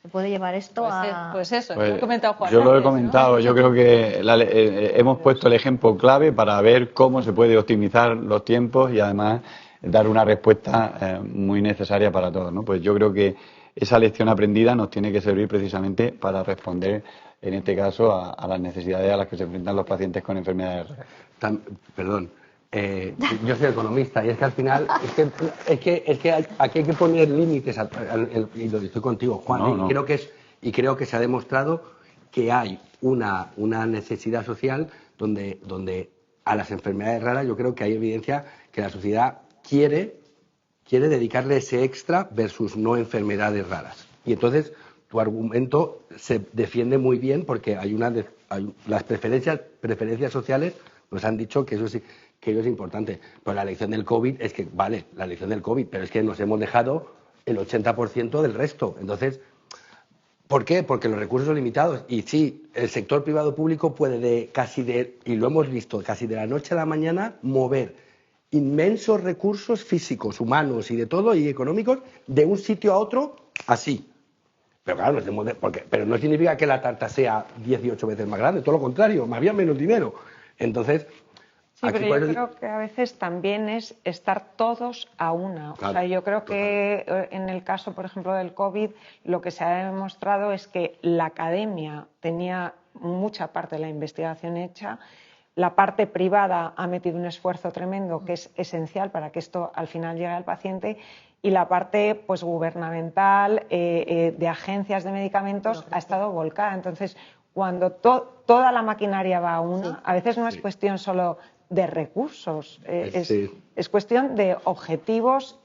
¿Se puede llevar esto a...? Pues eso, lo he comentado Juan. Yo lo he comentado, yo creo que hemos puesto el ejemplo clave para ver cómo se puede optimizar los tiempos y además dar una respuesta muy necesaria para todos, ¿no? Pues yo creo que esa lección aprendida nos tiene que servir precisamente para responder, en este caso, a las necesidades a las que se enfrentan los pacientes con enfermedades raras. Perdón. Yo soy economista y es que al final es que aquí hay que poner límites y lo estoy contigo, Juan. No. Y creo que se ha demostrado que hay una necesidad social donde a las enfermedades raras yo creo que hay evidencia que la sociedad quiere dedicarle ese extra versus no enfermedades raras. Y entonces tu argumento se defiende muy bien porque hay las preferencias sociales nos han dicho que eso es importante. Pero la lección del COVID es que, vale, la lección del COVID, pero es que nos hemos dejado el 80% del resto. Entonces, ¿por qué? Porque los recursos son limitados. Y sí, el sector privado-público puede y lo hemos visto, casi de la noche a la mañana, mover inmensos recursos físicos, humanos y de todo, y económicos, de un sitio a otro, así. Pero claro, pero no significa que la tarta sea 18 veces más grande, todo lo contrario, más bien menos dinero. Entonces... Sí, pero yo creo que a veces también es estar todos a una. Claro, o sea, yo creo que en el caso, por ejemplo, del COVID, lo que se ha demostrado es que la academia tenía mucha parte de la investigación hecha, la parte privada ha metido un esfuerzo tremendo que es esencial para que esto al final llegue al paciente, y la parte pues gubernamental, de agencias de medicamentos, ha estado volcada. Entonces, cuando toda la maquinaria va a una, a veces no es cuestión solo de recursos, es cuestión de objetivos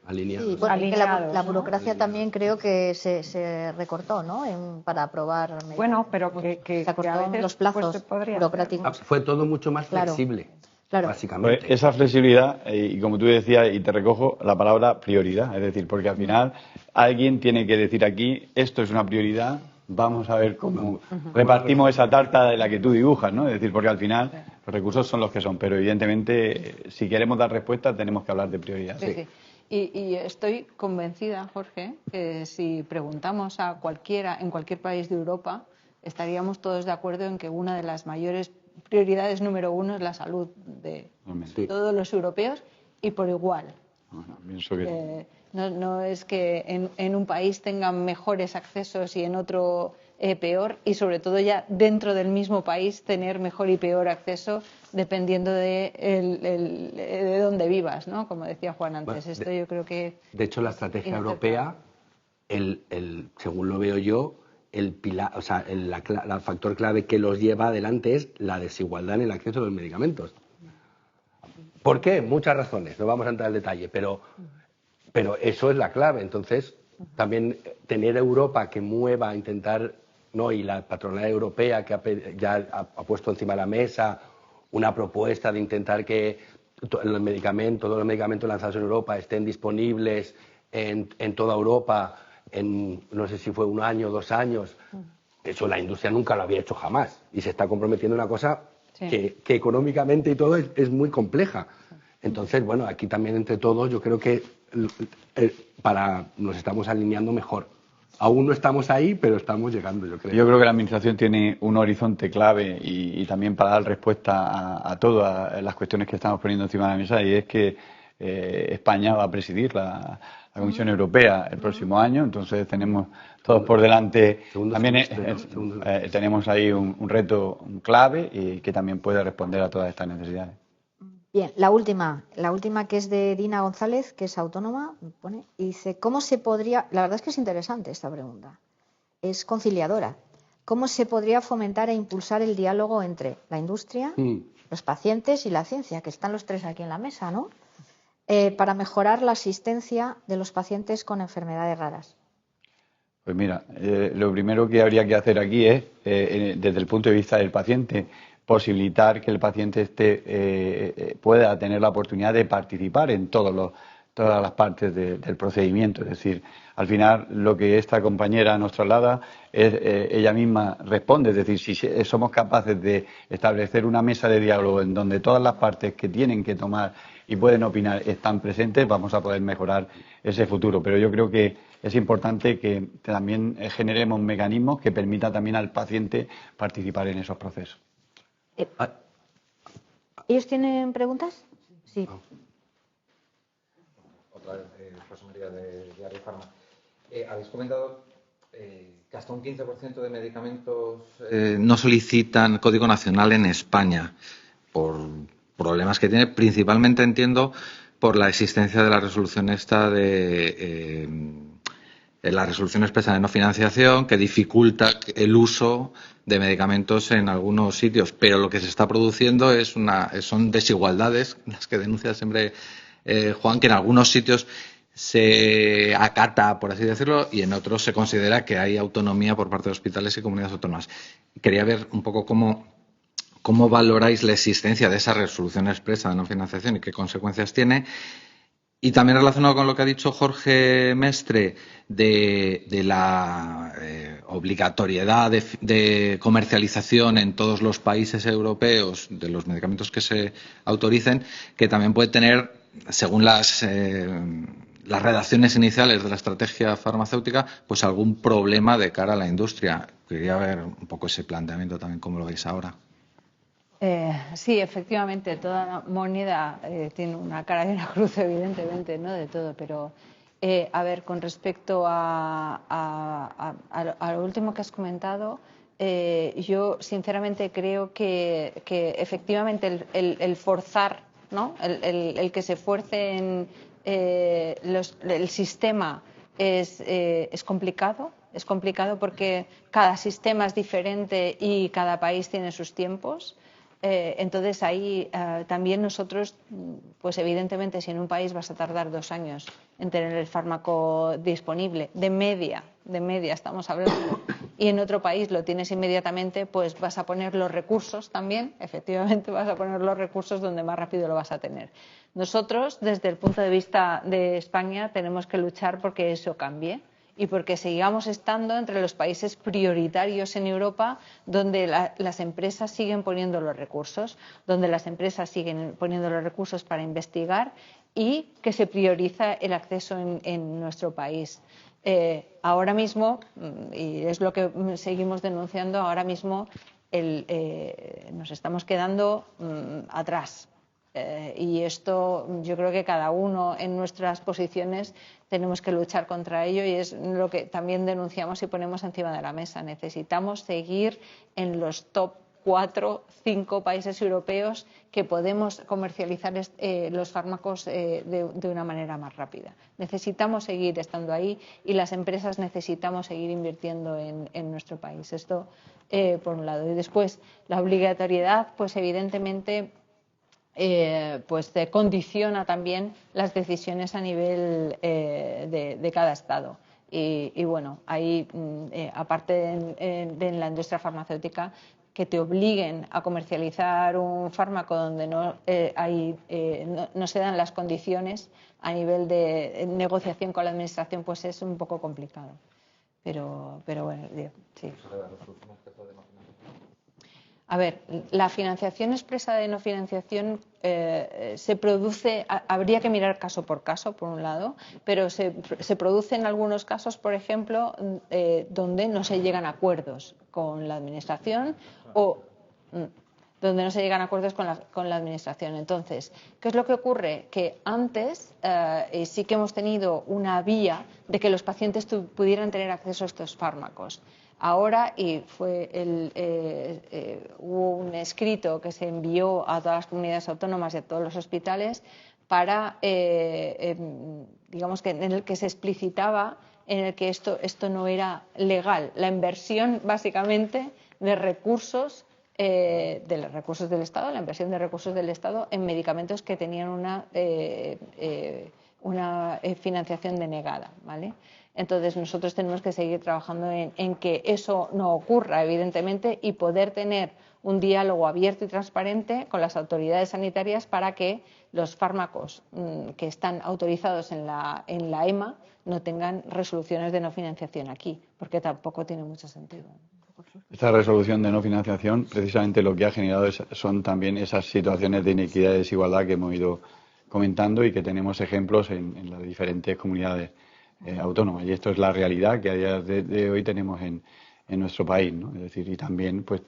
alineados. Sí, alineados, la burocracia también creo que se recortó, ¿no? Para aprobar medicamentos. Bueno, pero que se acortó a veces, los plazos burocráticos. Fue todo mucho más flexible. Claro. Básicamente. Pues esa flexibilidad, y como tú decías, y te recojo la palabra prioridad, es decir, porque al final alguien tiene que decir aquí, esto es una prioridad, vamos a ver cómo repartimos esa tarta de la que tú dibujas, ¿no? Es decir, porque al final los recursos son los que son, pero evidentemente si queremos dar respuesta tenemos que hablar de prioridad. Sí. Y estoy convencida, Jorge, que si preguntamos a cualquiera, en cualquier país de Europa, estaríamos todos de acuerdo en que una de las mayores prioridades número uno es la salud de todos los europeos y por igual. No es que en un país tengan mejores accesos y en otro peor, y sobre todo ya dentro del mismo país tener mejor y peor acceso dependiendo de dónde vivas, ¿no? Como decía Juan antes. Bueno, esto yo creo que... De hecho, la estrategia europea, según lo veo yo, el factor clave que los lleva adelante es la desigualdad en el acceso a los medicamentos. ¿Por qué? Muchas razones, no vamos a entrar en detalle, pero eso es la clave. Entonces, también tener Europa que mueva, intentar, ¿no? Y la patronal europea que ya ha puesto encima de la mesa una propuesta de intentar que todos los medicamentos lanzados en Europa estén disponibles en toda Europa no sé si fue 1 año o 2 años. Eso la industria nunca lo había hecho jamás y se está comprometiendo una cosa que económicamente y todo es muy compleja. Entonces, bueno, aquí también entre todos yo creo que nos estamos alineando mejor. Aún no estamos ahí, pero estamos llegando, yo creo. Yo creo que la Administración tiene un horizonte clave y también para dar respuesta a todas las cuestiones que estamos poniendo encima de la mesa, y es que España va a presidir la Comisión Europea el próximo año, entonces tenemos todos por delante. También tenemos ahí un reto clave y que también puede responder a todas estas necesidades. Bien, la última que es de Dina González, que es autónoma, me pone, y dice, ¿cómo se podría, la verdad es que es interesante esta pregunta, es conciliadora, ¿cómo se podría fomentar e impulsar el diálogo entre la industria, los pacientes y la ciencia, que están los tres aquí en la mesa, ¿no? Para mejorar la asistencia de los pacientes con enfermedades raras? Pues mira, lo primero que habría que hacer aquí es, desde el punto de vista del paciente, posibilitar que el paciente pueda tener la oportunidad de participar en todas las partes del procedimiento. Es decir, al final lo que esta compañera nos traslada es ella misma responde. Es decir, si somos capaces de establecer una mesa de diálogo en donde todas las partes que tienen que tomar y pueden opinar están presentes, vamos a poder mejorar ese futuro. Pero yo creo que es importante que también generemos mecanismos que permitan también al paciente participar en esos procesos. ¿Ellos tienen preguntas? Sí. Otra vez, José María de Diario Farma. Habéis comentado que hasta un 15% de medicamentos no solicitan código nacional en España por problemas que tiene, principalmente, entiendo, por la existencia de la resolución la resolución expresa de no financiación, que dificulta el uso de medicamentos en algunos sitios. Pero lo que se está produciendo son desigualdades, las que denuncia siempre Juan, que en algunos sitios se acata, por así decirlo, y en otros se considera que hay autonomía por parte de hospitales y comunidades autónomas. Quería ver un poco cómo valoráis la existencia de esa resolución expresa de no financiación y qué consecuencias tiene. Y también relacionado con lo que ha dicho Jorge Mestre de la obligatoriedad de comercialización en todos los países europeos de los medicamentos que se autoricen, que también puede tener, según las redacciones iniciales de la estrategia farmacéutica, pues algún problema de cara a la industria. Quería ver un poco ese planteamiento también, cómo lo veis ahora. Sí, efectivamente, toda moneda tiene una cara y una cruz, evidentemente, ¿no? De todo, pero a ver, con respecto a lo último que has comentado, yo sinceramente creo que efectivamente el forzar, ¿no? El que se fuerce en el sistema es complicado. Es complicado porque cada sistema es diferente y cada país tiene sus tiempos. Entonces ahí también nosotros, pues evidentemente, si en un país vas a tardar 2 años en tener el fármaco disponible, de media estamos hablando, y en otro país lo tienes inmediatamente, pues vas a poner los recursos también, efectivamente vas a poner los recursos donde más rápido lo vas a tener. Nosotros, desde el punto de vista de España, tenemos que luchar porque eso cambie y porque sigamos estando entre los países prioritarios en Europa donde las empresas siguen poniendo los recursos, donde las empresas siguen poniendo los recursos para investigar y que se prioriza el acceso en nuestro país. Ahora mismo, y es lo que seguimos denunciando, ahora mismo nos estamos quedando atrás. Y esto yo creo que cada uno en nuestras posiciones tenemos que luchar contra ello y es lo que también denunciamos y ponemos encima de la mesa. Necesitamos seguir en los top 4, 5 países europeos que podemos comercializar los fármacos de una manera más rápida. Necesitamos seguir estando ahí y las empresas necesitamos seguir invirtiendo en nuestro país. Esto por un lado. Y después, la obligatoriedad, pues evidentemente pues condiciona también las decisiones a nivel de cada Estado. Y bueno, ahí, aparte de la industria farmacéutica, que te obliguen a comercializar un fármaco donde no se dan las condiciones a nivel de negociación con la Administración, pues es un poco complicado. Pero bueno, sí. A ver, la financiación expresa de no financiación se produce, habría que mirar caso por caso, por un lado, pero se produce en algunos casos, por ejemplo, donde no se llegan a acuerdos con la Administración o donde no se llegan a acuerdos con la Administración. Entonces, ¿qué es lo que ocurre? Que antes sí que hemos tenido una vía de que los pacientes pudieran tener acceso a estos fármacos. Ahora, y hubo un escrito que se envió a todas las comunidades autónomas y a todos los hospitales para, digamos que en el que se explicitaba en el que esto no era legal. La inversión, básicamente, de recursos del Estado, la inversión de recursos del Estado en medicamentos que tenían una financiación denegada, ¿vale? Entonces nosotros tenemos que seguir trabajando en que eso no ocurra, evidentemente, y poder tener un diálogo abierto y transparente con las autoridades sanitarias para que los fármacos que están autorizados en la EMA no tengan resoluciones de no financiación aquí, porque tampoco tiene mucho sentido. Esta resolución de no financiación, precisamente lo que ha generado son también esas situaciones de inequidad y desigualdad que hemos ido comentando y que tenemos ejemplos en las diferentes comunidades autónomas. Y esto es la realidad que a día de hoy tenemos en nuestro país, ¿no? Es decir, y también pues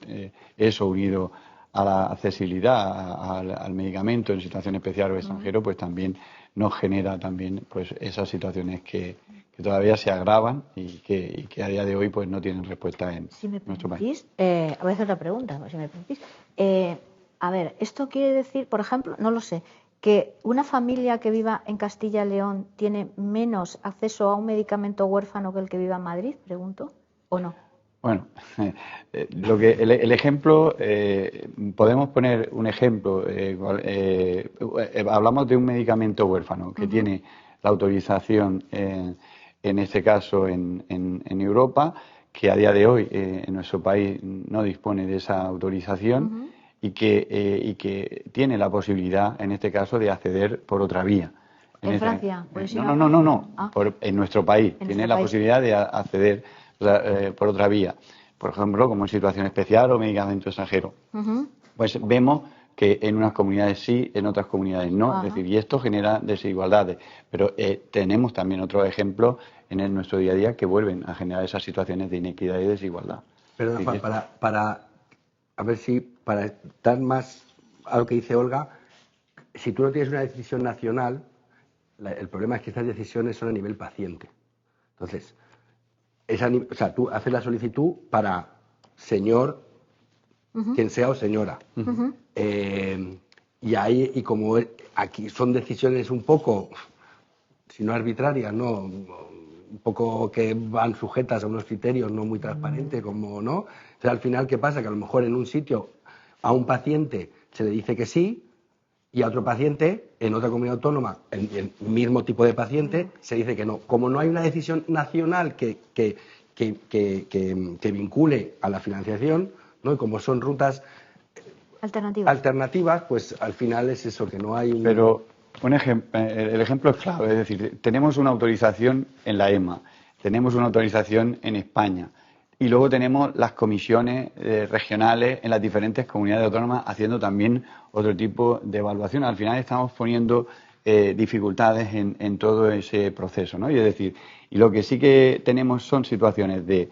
eso unido a la accesibilidad al medicamento en situación especial o extranjero, pues también nos genera también pues esas situaciones que todavía se agravan y que a día de hoy pues no tienen respuesta en nuestro país. Voy a hacer otra pregunta, si me permitís. A ver, esto quiere decir, por ejemplo, no lo sé, que una familia que viva en Castilla y León tiene menos acceso a un medicamento huérfano que el que viva en Madrid, pregunto, ¿o no? Bueno, el ejemplo, podemos poner un ejemplo. Hablamos de un medicamento huérfano que tiene la autorización, en este caso en Europa, que a día de hoy en nuestro país no dispone de esa autorización y que tiene la posibilidad, en este caso, de acceder por otra vía. ¿En Francia? No. En nuestro país tiene la posibilidad de acceder por otra vía, por ejemplo, como en situación especial o medicamento extranjero. Pues vemos que en unas comunidades sí, en otras comunidades no. Es decir, y esto genera desigualdades. Pero tenemos también otros ejemplos en nuestro día a día que vuelven a generar esas situaciones de inequidad y desigualdad. Pero Juan, para dar más a lo que dice Olga, si tú no tienes una decisión nacional, el problema es que estas decisiones son a nivel paciente. Entonces, tú haces la solicitud para señor, quien sea o señora. Y como aquí son decisiones un poco, si no arbitrarias, no, un poco que van sujetas a unos criterios no muy transparentes, como no. O sea, al final, ¿qué pasa? Que a lo mejor en un sitio a un paciente se le dice que sí y a otro paciente, en otra comunidad autónoma, el mismo tipo de paciente, se dice que no. Como no hay una decisión nacional que vincule a la financiación, ¿no? Y como son rutas alternativas, pues al final es eso, que no hay un... Pero el ejemplo es claro, es decir, tenemos una autorización en la EMA, tenemos una autorización en España y luego tenemos las comisiones regionales en las diferentes comunidades autónomas haciendo también otro tipo de evaluación. Al final estamos poniendo dificultades en todo ese proceso, ¿no? Y es decir, y lo que sí que tenemos son situaciones de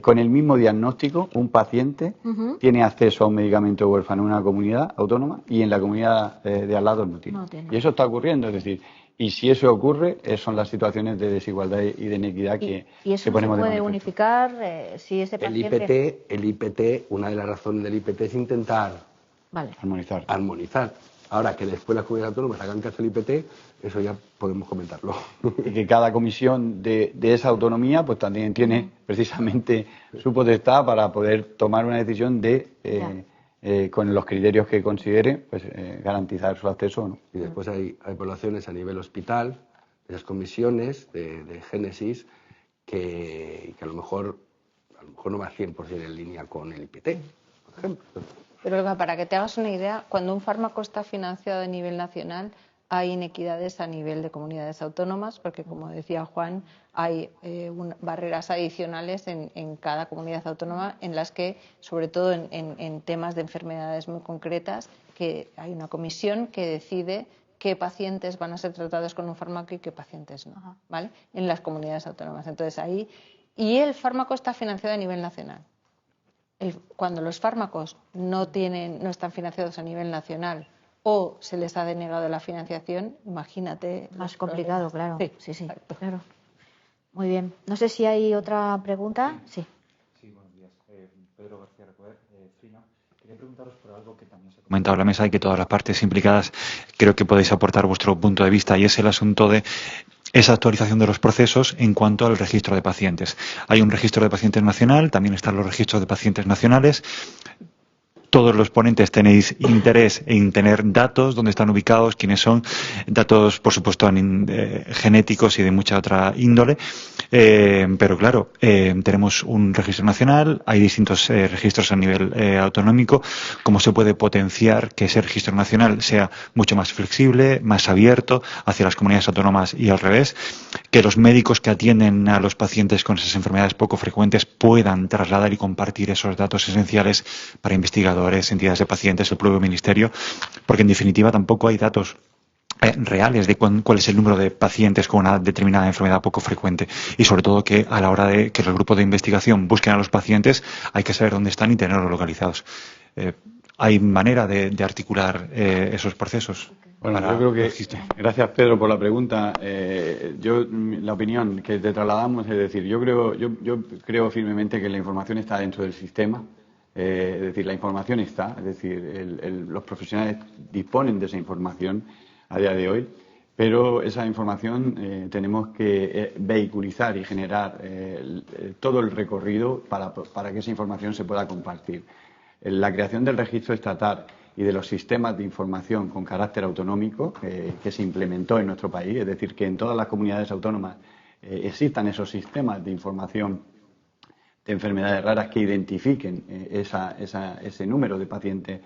con el mismo diagnóstico, un paciente tiene acceso a un medicamento huérfano en una comunidad autónoma y en la comunidad de al lado no tiene. Y eso está ocurriendo, es decir, y si eso ocurre, son las situaciones de desigualdad y de inequidad que ponemos de manifiesto. ¿Y eso se puede unificar si ese paciente...? El IPT, una de las razones del IPT es intentar armonizar. Ahora, que después las comunidades autónomas hagan caso al IPT, eso ya podemos comentarlo. Y que cada comisión de esa autonomía pues también tiene precisamente su potestad para poder tomar una decisión de, con los criterios que considere, pues garantizar su acceso o no. Y después hay poblaciones a nivel hospital, esas comisiones de génesis, que a lo mejor no va 100% en línea con el IPT, por ejemplo. Pero Olga, para que te hagas una idea, cuando un fármaco está financiado a nivel nacional, hay inequidades a nivel de comunidades autónomas, porque como decía Juan, hay barreras adicionales en cada comunidad autónoma en las que, sobre todo en temas de enfermedades muy concretas, que hay una comisión que decide qué pacientes van a ser tratados con un fármaco y qué pacientes no, ¿vale? En las comunidades autónomas. Entonces ahí, y el fármaco está financiado a nivel nacional. Cuando los fármacos no están financiados a nivel nacional o se les ha denegado la financiación, imagínate. Más complicado, claro. Sí, exacto. Claro. Muy bien. No sé si hay otra pregunta. Sí. Sí, buenos días. Pedro García Recoder, Frino. Quería preguntaros por algo que también se ha comentado en la mesa y que todas las partes implicadas creo que podéis aportar vuestro punto de vista, y es el asunto de esa actualización de los procesos en cuanto al registro de pacientes. Hay un registro de pacientes nacional, también están los registros de pacientes nacionales. Todos los ponentes tenéis interés en tener datos, dónde están ubicados, quiénes son, datos, por supuesto, genéticos y de mucha otra índole. Pero claro, tenemos un registro nacional, hay distintos registros a nivel autonómico. ¿Cómo se puede potenciar que ese registro nacional sea mucho más flexible, más abierto hacia las comunidades autónomas y al revés? Que los médicos que atienden a los pacientes con esas enfermedades poco frecuentes puedan trasladar y compartir esos datos esenciales para investigadores, entidades de pacientes, el propio ministerio, porque en definitiva tampoco hay datos reales de cuál es el número de pacientes con una determinada enfermedad poco frecuente, y sobre todo que a la hora de que los grupos de investigación busquen a los pacientes hay que saber dónde están y tenerlos localizados. ¿Hay manera de articular esos procesos? Bueno, yo creo que, gracias Pedro por la pregunta. La opinión que te trasladamos es decir, yo creo firmemente que la información está dentro del sistema. Es decir, la información está, es decir, los profesionales disponen de esa información a día de hoy, pero esa información tenemos que vehiculizar y generar todo el recorrido para que esa información se pueda compartir. La creación del registro estatal y de los sistemas de información con carácter autonómico que se implementó en nuestro país, es decir, que en todas las comunidades autónomas existan esos sistemas de información de enfermedades raras que identifiquen ese número de pacientes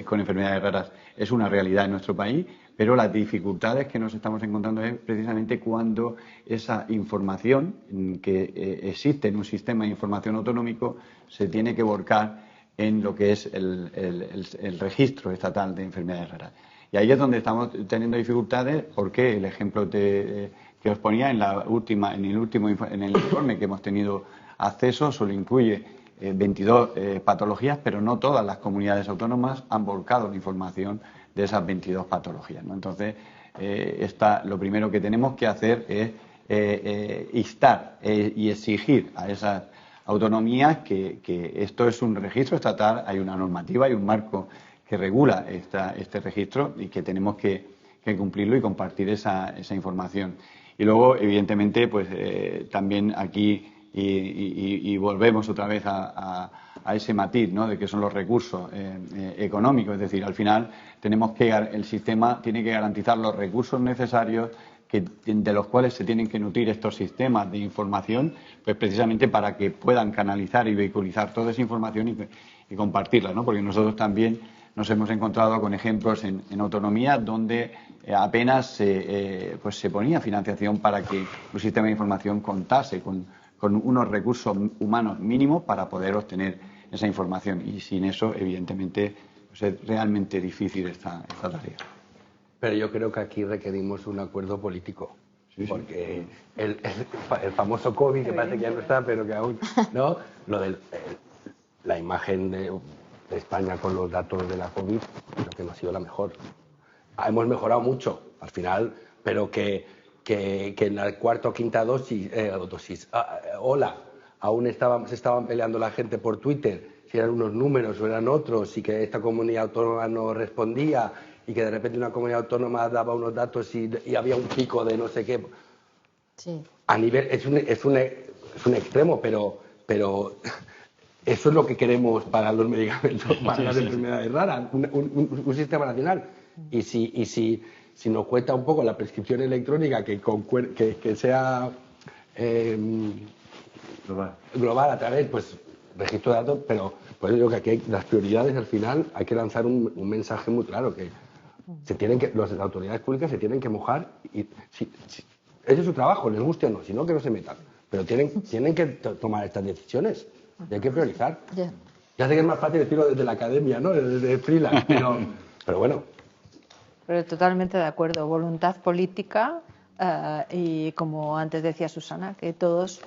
con enfermedades raras, es una realidad en nuestro país, pero las dificultades que nos estamos encontrando es precisamente cuando esa información que existe en un sistema de información autonómico se tiene que volcar en lo que es el registro estatal de enfermedades raras. Y ahí es donde estamos teniendo dificultades, porque el ejemplo que os ponía en el informe que hemos tenido acceso solo incluye 22 patologías, pero no todas las comunidades autónomas han volcado la información de esas 22 patologías, ¿no? Entonces, lo primero que tenemos que hacer es instar y exigir a esas autonomías que esto es un registro estatal, hay una normativa, hay un marco que regula este registro y que tenemos que cumplirlo y compartir esa información. Y luego, evidentemente, pues también aquí y volvemos otra vez a ese matiz, ¿no?, de que son los recursos económicos. Es decir, al final el sistema tiene que garantizar los recursos necesarios de los cuales se tienen que nutrir estos sistemas de información, pues precisamente para que puedan canalizar y vehiculizar toda esa información y compartirla, ¿no? Porque nosotros también nos hemos encontrado con ejemplos en autonomía donde apenas se ponía financiación para que un sistema de información contase con unos recursos humanos mínimos para poder obtener esa información. Y sin eso, evidentemente, pues es realmente difícil esta tarea. Pero yo creo que aquí requerimos un acuerdo político. Sí, porque el famoso COVID, que parece que ya no está, pero que aún no, la imagen de España con los datos de la COVID, creo que no ha sido la mejor. Hemos mejorado mucho al final, pero que en la cuarta o quinta dosis, aún se estaban peleando la gente por Twitter si eran unos números o eran otros, y que esta comunidad autónoma no respondía, y que de repente una comunidad autónoma daba unos datos y había un pico de no sé qué. Sí. A nivel, es un extremo, pero eso es lo que queremos para los medicamentos, para las enfermedades raras, un sistema nacional. Y si nos cuenta un poco la prescripción electrónica que sea global a través, pues, registro de datos, pero pues yo creo que aquí las prioridades al final hay que lanzar un mensaje muy claro, que Las autoridades públicas se tienen que mojar y ese es su trabajo, les guste o no, si no, que no se metan. Pero tienen que tomar estas decisiones y hay que priorizar. Ya sé que es más fácil decirlo desde la academia, ¿no? Desde freelance, pero bueno. Pero totalmente de acuerdo. Voluntad política y, como antes decía Susana, que todos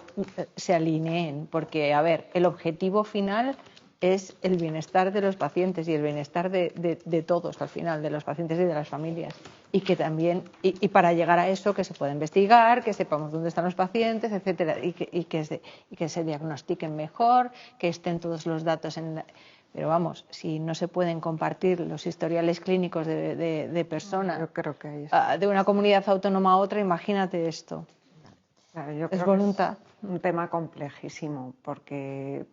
se alineen. Porque, a ver, el objetivo final es el bienestar de los pacientes y el bienestar de todos, al final, de los pacientes y de las familias. Y que también, y para llegar a eso, que se pueda investigar, que sepamos dónde están los pacientes, etcétera, y que se diagnostiquen mejor, que estén todos los datos en... Pero vamos, si no se pueden compartir los historiales clínicos de personas, yo creo que de una comunidad autónoma a otra, imagínate esto. Claro, yo Es creo voluntad. que es un tema complejísimo porque,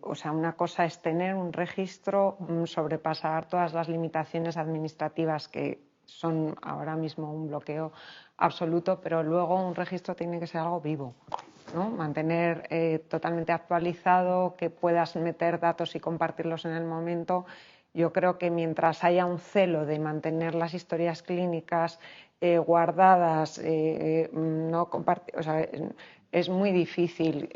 o sea, una cosa es tener un registro, sobrepasar todas las limitaciones administrativas que son ahora mismo un bloqueo absoluto, pero luego un registro tiene que ser algo vivo, ¿no? Mantener totalmente actualizado, que puedas meter datos y compartirlos en el momento. Yo creo que mientras haya un celo de mantener las historias clínicas guardadas, no compartir, o sea, es muy difícil.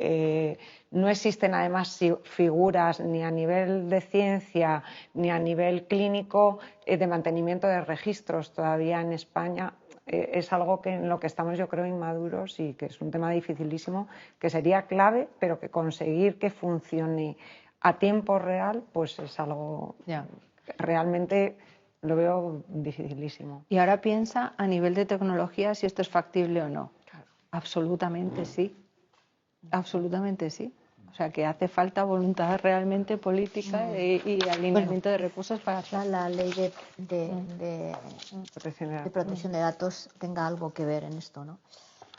No existen además figuras ni a nivel de ciencia ni a nivel clínico de mantenimiento de registros todavía en España. Es algo en lo que estamos, yo creo, inmaduros y que es un tema dificilísimo, que sería clave, pero que conseguir que funcione a tiempo real, pues es algo realmente, lo veo dificilísimo. Y ahora piensa a nivel de tecnología si esto es factible o no. Absolutamente sí. Absolutamente sí. O sea, que hace falta voluntad realmente política y alineamiento de recursos para hacer. La ley de protección de datos tenga algo que ver en esto, ¿no?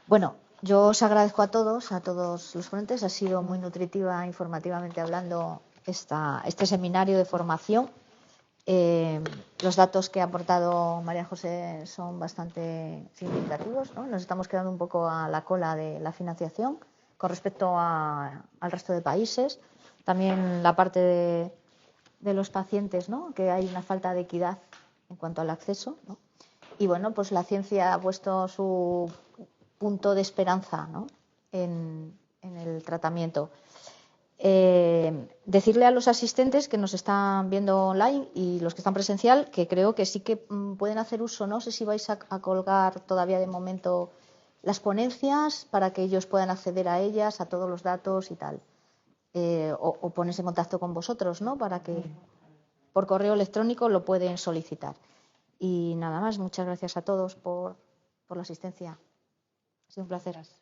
Bueno, yo os agradezco a todos los ponentes. Ha sido muy nutritiva, informativamente hablando, este seminario de formación. Los datos que ha aportado María José son bastante significativos, ¿no? Nos estamos quedando un poco a la cola de la financiación con respecto al resto de países. También la parte de los pacientes, ¿no? Que hay una falta de equidad en cuanto al acceso, ¿no? Y bueno, pues la ciencia ha puesto su punto de esperanza, ¿no? en el tratamiento. Decirle a los asistentes que nos están viendo online y los que están presencial que creo que sí que pueden hacer uso. No sé si vais a colgar todavía de momento las ponencias para que ellos puedan acceder a ellas, a todos los datos y tal, o ponerse en contacto con vosotros, ¿no? Para que por correo electrónico lo pueden solicitar. Y nada más, muchas gracias a todos por la asistencia. Ha sido un placer. Gracias.